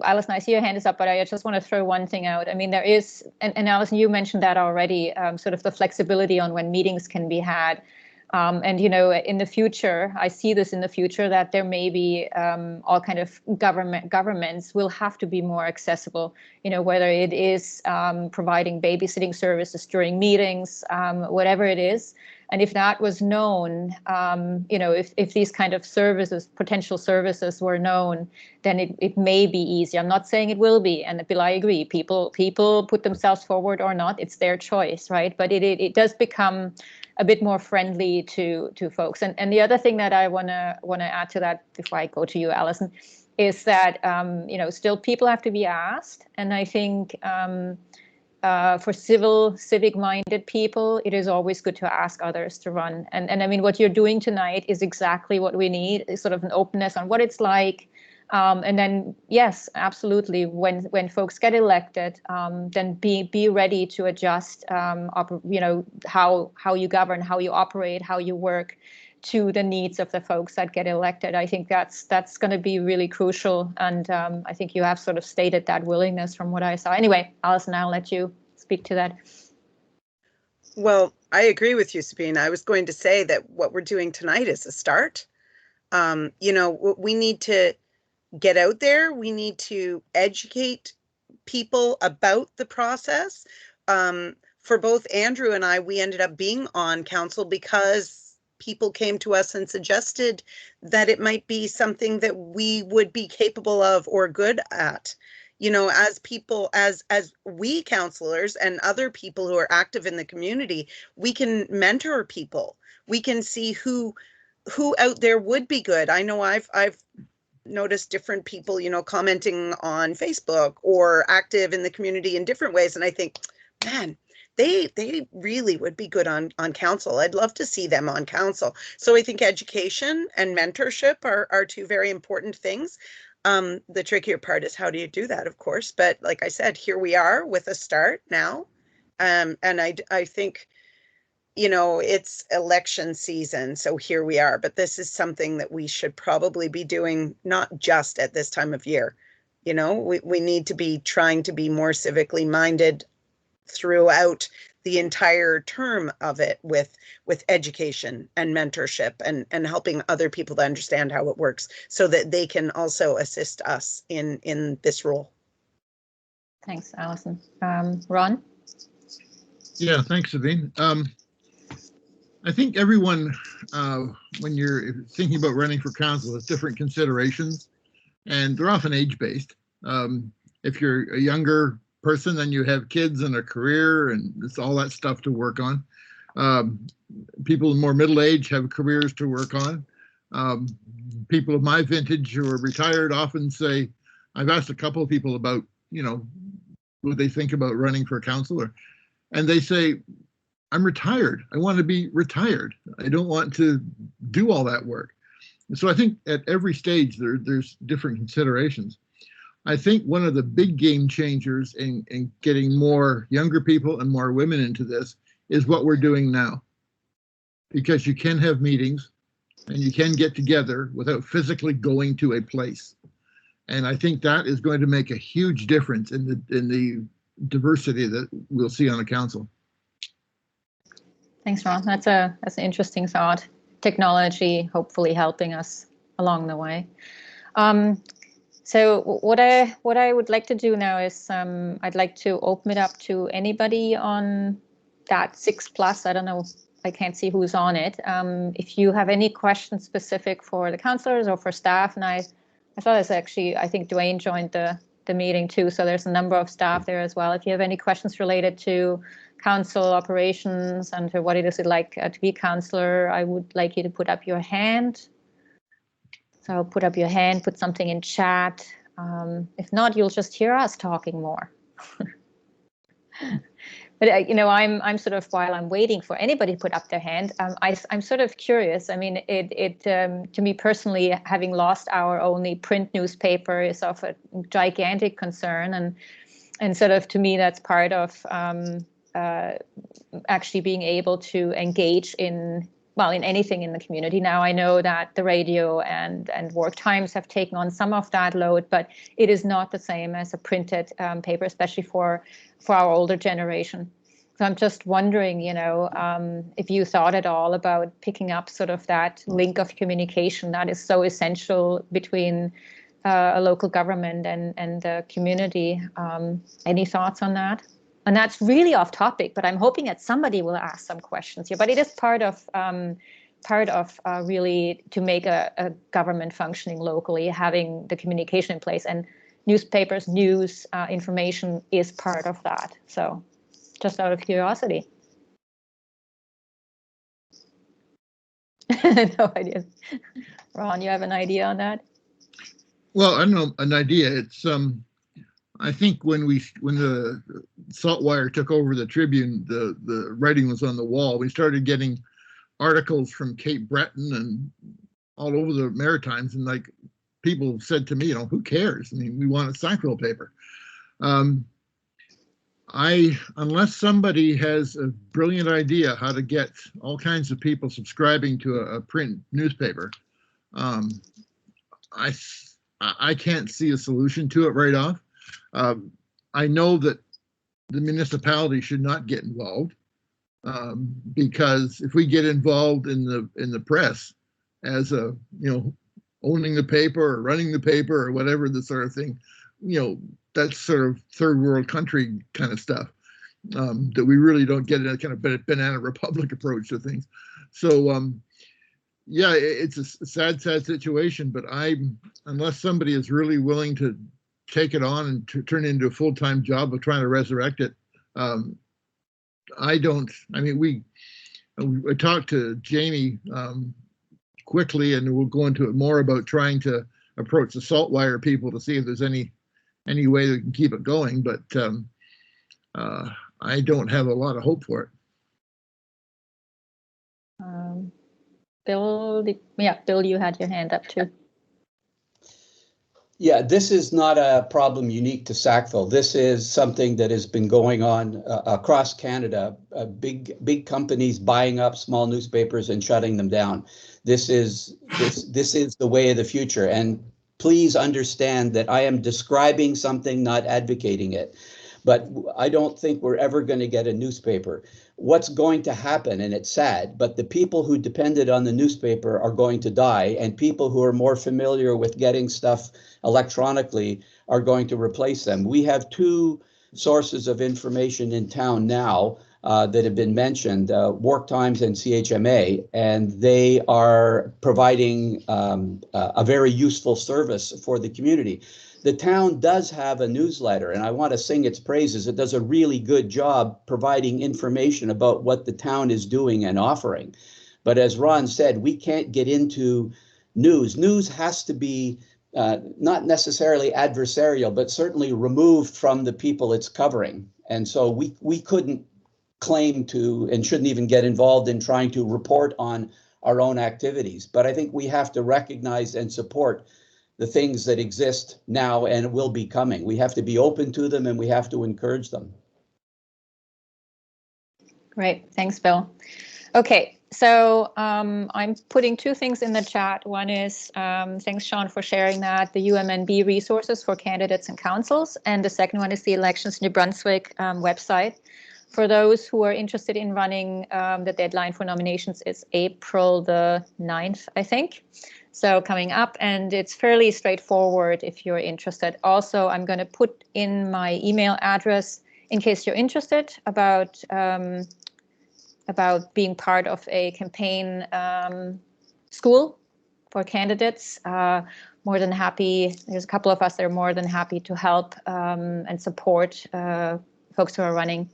Alison, I see your hand is up, but I just want to throw one thing out. I mean, there is, and Alison, you mentioned that already, sort of the flexibility on when meetings can be had. And, you know, in the future, I see this in the future, that there may be all kind of governments will have to be more accessible, you know, whether it is providing babysitting services during meetings, whatever it is. And if that was known, you know, if these kind of services, potential services were known, then it may be easy. I'm not saying it will be. And Bill, I agree. People put themselves forward or not. It's their choice, right? But it does become a bit more friendly to folks. And the other thing that I want to add to that before I go to you, Alison, is that, you know, still people have to be asked. And I think for civic-minded people, it is always good to ask others to run. And I mean, what you're doing tonight is exactly what we need, is sort of an openness on what it's like, And then, yes, absolutely. When folks get elected, then be ready to adjust, how you govern, how you operate, how you work to the needs of the folks that get elected. I think that's going to be really crucial. And I think you have sort of stated that willingness from what I saw. Anyway, Alison, I'll let you speak to that. Well, I agree with you, Sabine. I was going to say that what we're doing tonight is a start. We need to get out there. We need to educate people about the process. For both Andrew and I, we ended up being on council because people came to us and suggested that it might be something that we would be capable of or good at. As people, as we councillors and other people who are active in the community, we can mentor people. We can see who out there would be good. I know I've noticed different people, commenting on Facebook or active in the community in different ways. And I think, man, they really would be good on council. I'd love to see them on council. So I think education and mentorship are two very important things. The trickier part is how do you do that, of course. But like I said, here we are with a start now. And I think, it's election season, so here we are. But this is something that we should probably be doing not just at this time of year. We need to be trying to be more civically minded throughout the entire term of it with education and mentorship and helping other people to understand how it works so that they can also assist us in this role. Thanks, Alison. Ron? Yeah, thanks, Sabine. I think everyone, when you're thinking about running for council, has different considerations, and they're often age-based. If you're a younger person, then you have kids and a career, and it's all that stuff to work on. People in more middle age have careers to work on. People of my vintage who are retired often say, I've asked a couple of people about, what they think about running for councillor, and they say, I'm retired. I want to be retired. I don't want to do all that work. And so I think at every stage there's different considerations. I think one of the big game changers in getting more younger people and more women into this is what we're doing now. Because you can have meetings and you can get together without physically going to a place. And I think that is going to make a huge difference in the diversity that we'll see on the council. Thanks, Ron. That's an interesting thought. Technology hopefully helping us along the way. So what I would like to do now is I'd like to open it up to anybody on that 6+. I don't know. I can't see who's on it. If you have any questions specific for the councillors or for staff, and I saw this actually. I think Dwayne joined the meeting too. So there's a number of staff there as well. If you have any questions related to council operations and to what it is like to be councillor, I would like you to put up your hand. So put up your hand, put something in chat. If not, you'll just hear us talking more. But I'm sort of, while I'm waiting for anybody to put up their hand, I'm sort of curious. I mean, to me personally, having lost our only print newspaper is of a gigantic concern, and sort of to me that's part of actually being able to engage in anything in the community. Now I know that the radio and work times have taken on some of that load, but it is not the same as a printed paper, especially for our older generation. So I'm just wondering, if you thought at all about picking up sort of that link of communication that is so essential between a local government and the community. Any thoughts on that? And that's really off topic, but I'm hoping that somebody will ask some questions here. But it is part of really to make a government functioning locally, having the communication in place, and newspapers, news, information is part of that. So just out of curiosity. No idea. Ron, you have an idea on that? Well, I don't know, an idea. It's I think when the Saltwire took over the Tribune, the writing was on the wall. We started getting articles from Cape Breton and all over the Maritimes, and like people said to me, you know, who cares? I mean, we want a Sackville paper. Unless somebody has a brilliant idea how to get all kinds of people subscribing to a print newspaper, I can't see a solution to it right off. I know that the municipality should not get involved, because if we get involved in the press as a, you know, owning the paper or running the paper or whatever, the sort of thing, you know, that's sort of third world country kind of stuff, that we really don't get in a kind of banana republic approach to things. So yeah, it's a sad situation, but unless somebody is really willing to take it on and to turn it into a full-time job of trying to resurrect it, I talked to Jamie quickly, and we'll go into it more about trying to approach the Saltwire people to see if there's any way we can keep it going, but I don't have a lot of hope for it. Bill, Bill, you had your hand up too. Yeah, this is not a problem unique to Sackville. This is something that has been going on across Canada. Big companies buying up small newspapers and shutting them down. This is the way of the future. And please understand that I am describing something, not advocating it. But I don't think we're ever going to get a newspaper. What's going to happen, and it's sad, but the people who depended on the newspaper are going to die, and people who are more familiar with getting stuff electronically are going to replace them. We have two sources of information in town now that have been mentioned, Work Times and CHMA, and they are providing a very useful service for the community. The town does have a newsletter, and I want to sing its praises. It does a really good job providing information about what the town is doing and offering. But as Ron said, we can't get into news. News has to be not necessarily adversarial, but certainly removed from the people it's covering. And so we couldn't claim to and shouldn't even get involved in trying to report on our own activities. But I think we have to recognize and support the things that exist now and will be coming. We have to be open to them, and we have to encourage them. Great, thanks, Bill. Okay, so I'm putting two things in the chat. One is, thanks, Sean, for sharing that, the UMNB resources for candidates and councils. And the second one is the Elections New Brunswick website. For those who are interested in running, the deadline for nominations is April the 9th, I think. So coming up, and it's fairly straightforward if you're interested. Also, I'm going to put in my email address in case you're interested about being part of a campaign school for candidates. More than happy. There's a couple of us that are more than happy to help and support folks who are running.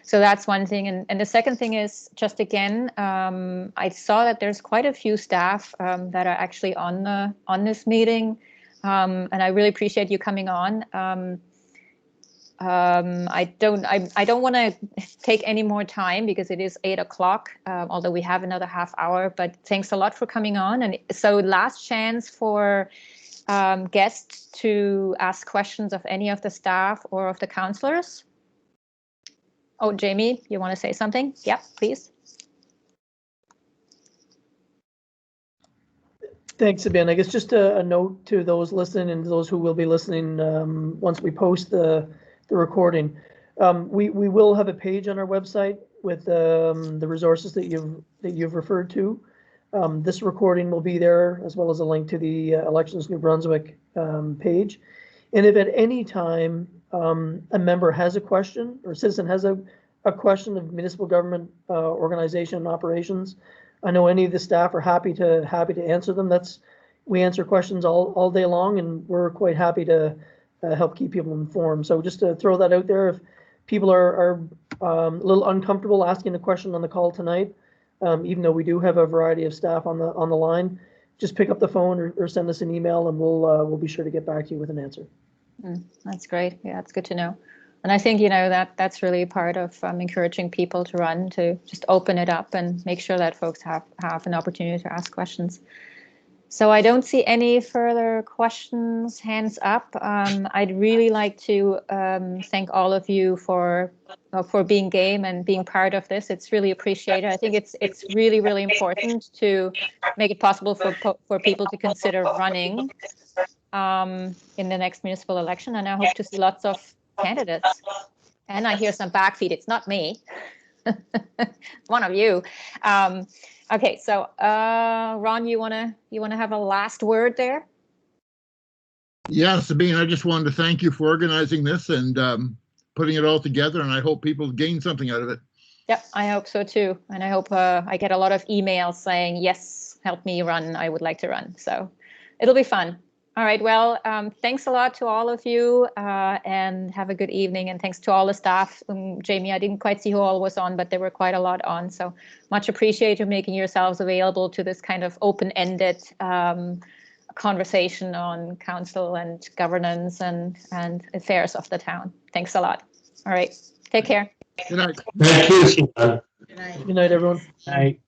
So that's one thing. And the second thing is, just again, I saw that there's quite a few staff that are actually on this meeting, and I really appreciate you coming on. I don't want to take any more time because it is 8 o'clock, although we have another half hour, but thanks a lot for coming on. And so last chance for guests to ask questions of any of the staff or of the councillors. Oh, Jamie, you want to say something? Yeah, please. Thanks, Sabine. I guess just a note to those listening and those who will be listening once we post the recording. We will have a page on our website with the resources that you've referred to. This recording will be there, as well as a link to the Elections New Brunswick page. And if at any time a member has a question or citizen has a question of municipal government organization and operations, I know any of the staff are happy to answer them. We answer questions all day long, and we're quite happy to help keep people informed. So just to throw that out there, if people are a little uncomfortable asking a question on the call tonight, even though we do have a variety of staff on the line, just pick up the phone or send us an email, and we'll be sure to get back to you with an answer. That's great. Yeah, that's good to know. And I think, that's really part of encouraging people to run, to just open it up and make sure that folks have an opportunity to ask questions. So I don't see any further questions, hands up. I'd really like to thank all of you for being game and being part of this. It's really appreciated. I think it's really, really important to make it possible for people to consider running in the next municipal election. And I hope to see lots of candidates. And I hear some backfeed. It's not me. One of you. Okay, so Ron, you wanna have a last word there? Yeah, Sabine, I just wanted to thank you for organizing this and putting it all together, and I hope people gain something out of it. Yep, I hope so too. And I hope I get a lot of emails saying, yes, help me run. I would like to run. So it'll be fun. All right, well, thanks a lot to all of you and have a good evening. And thanks to all the staff. Jamie, I didn't quite see who all was on, but there were quite a lot on. So much appreciated making yourselves available to this kind of open-ended conversation on council and governance and affairs of the town. Thanks a lot. All right, take care. Good night. Thank you, Susan. Good night. Good night, everyone. Right.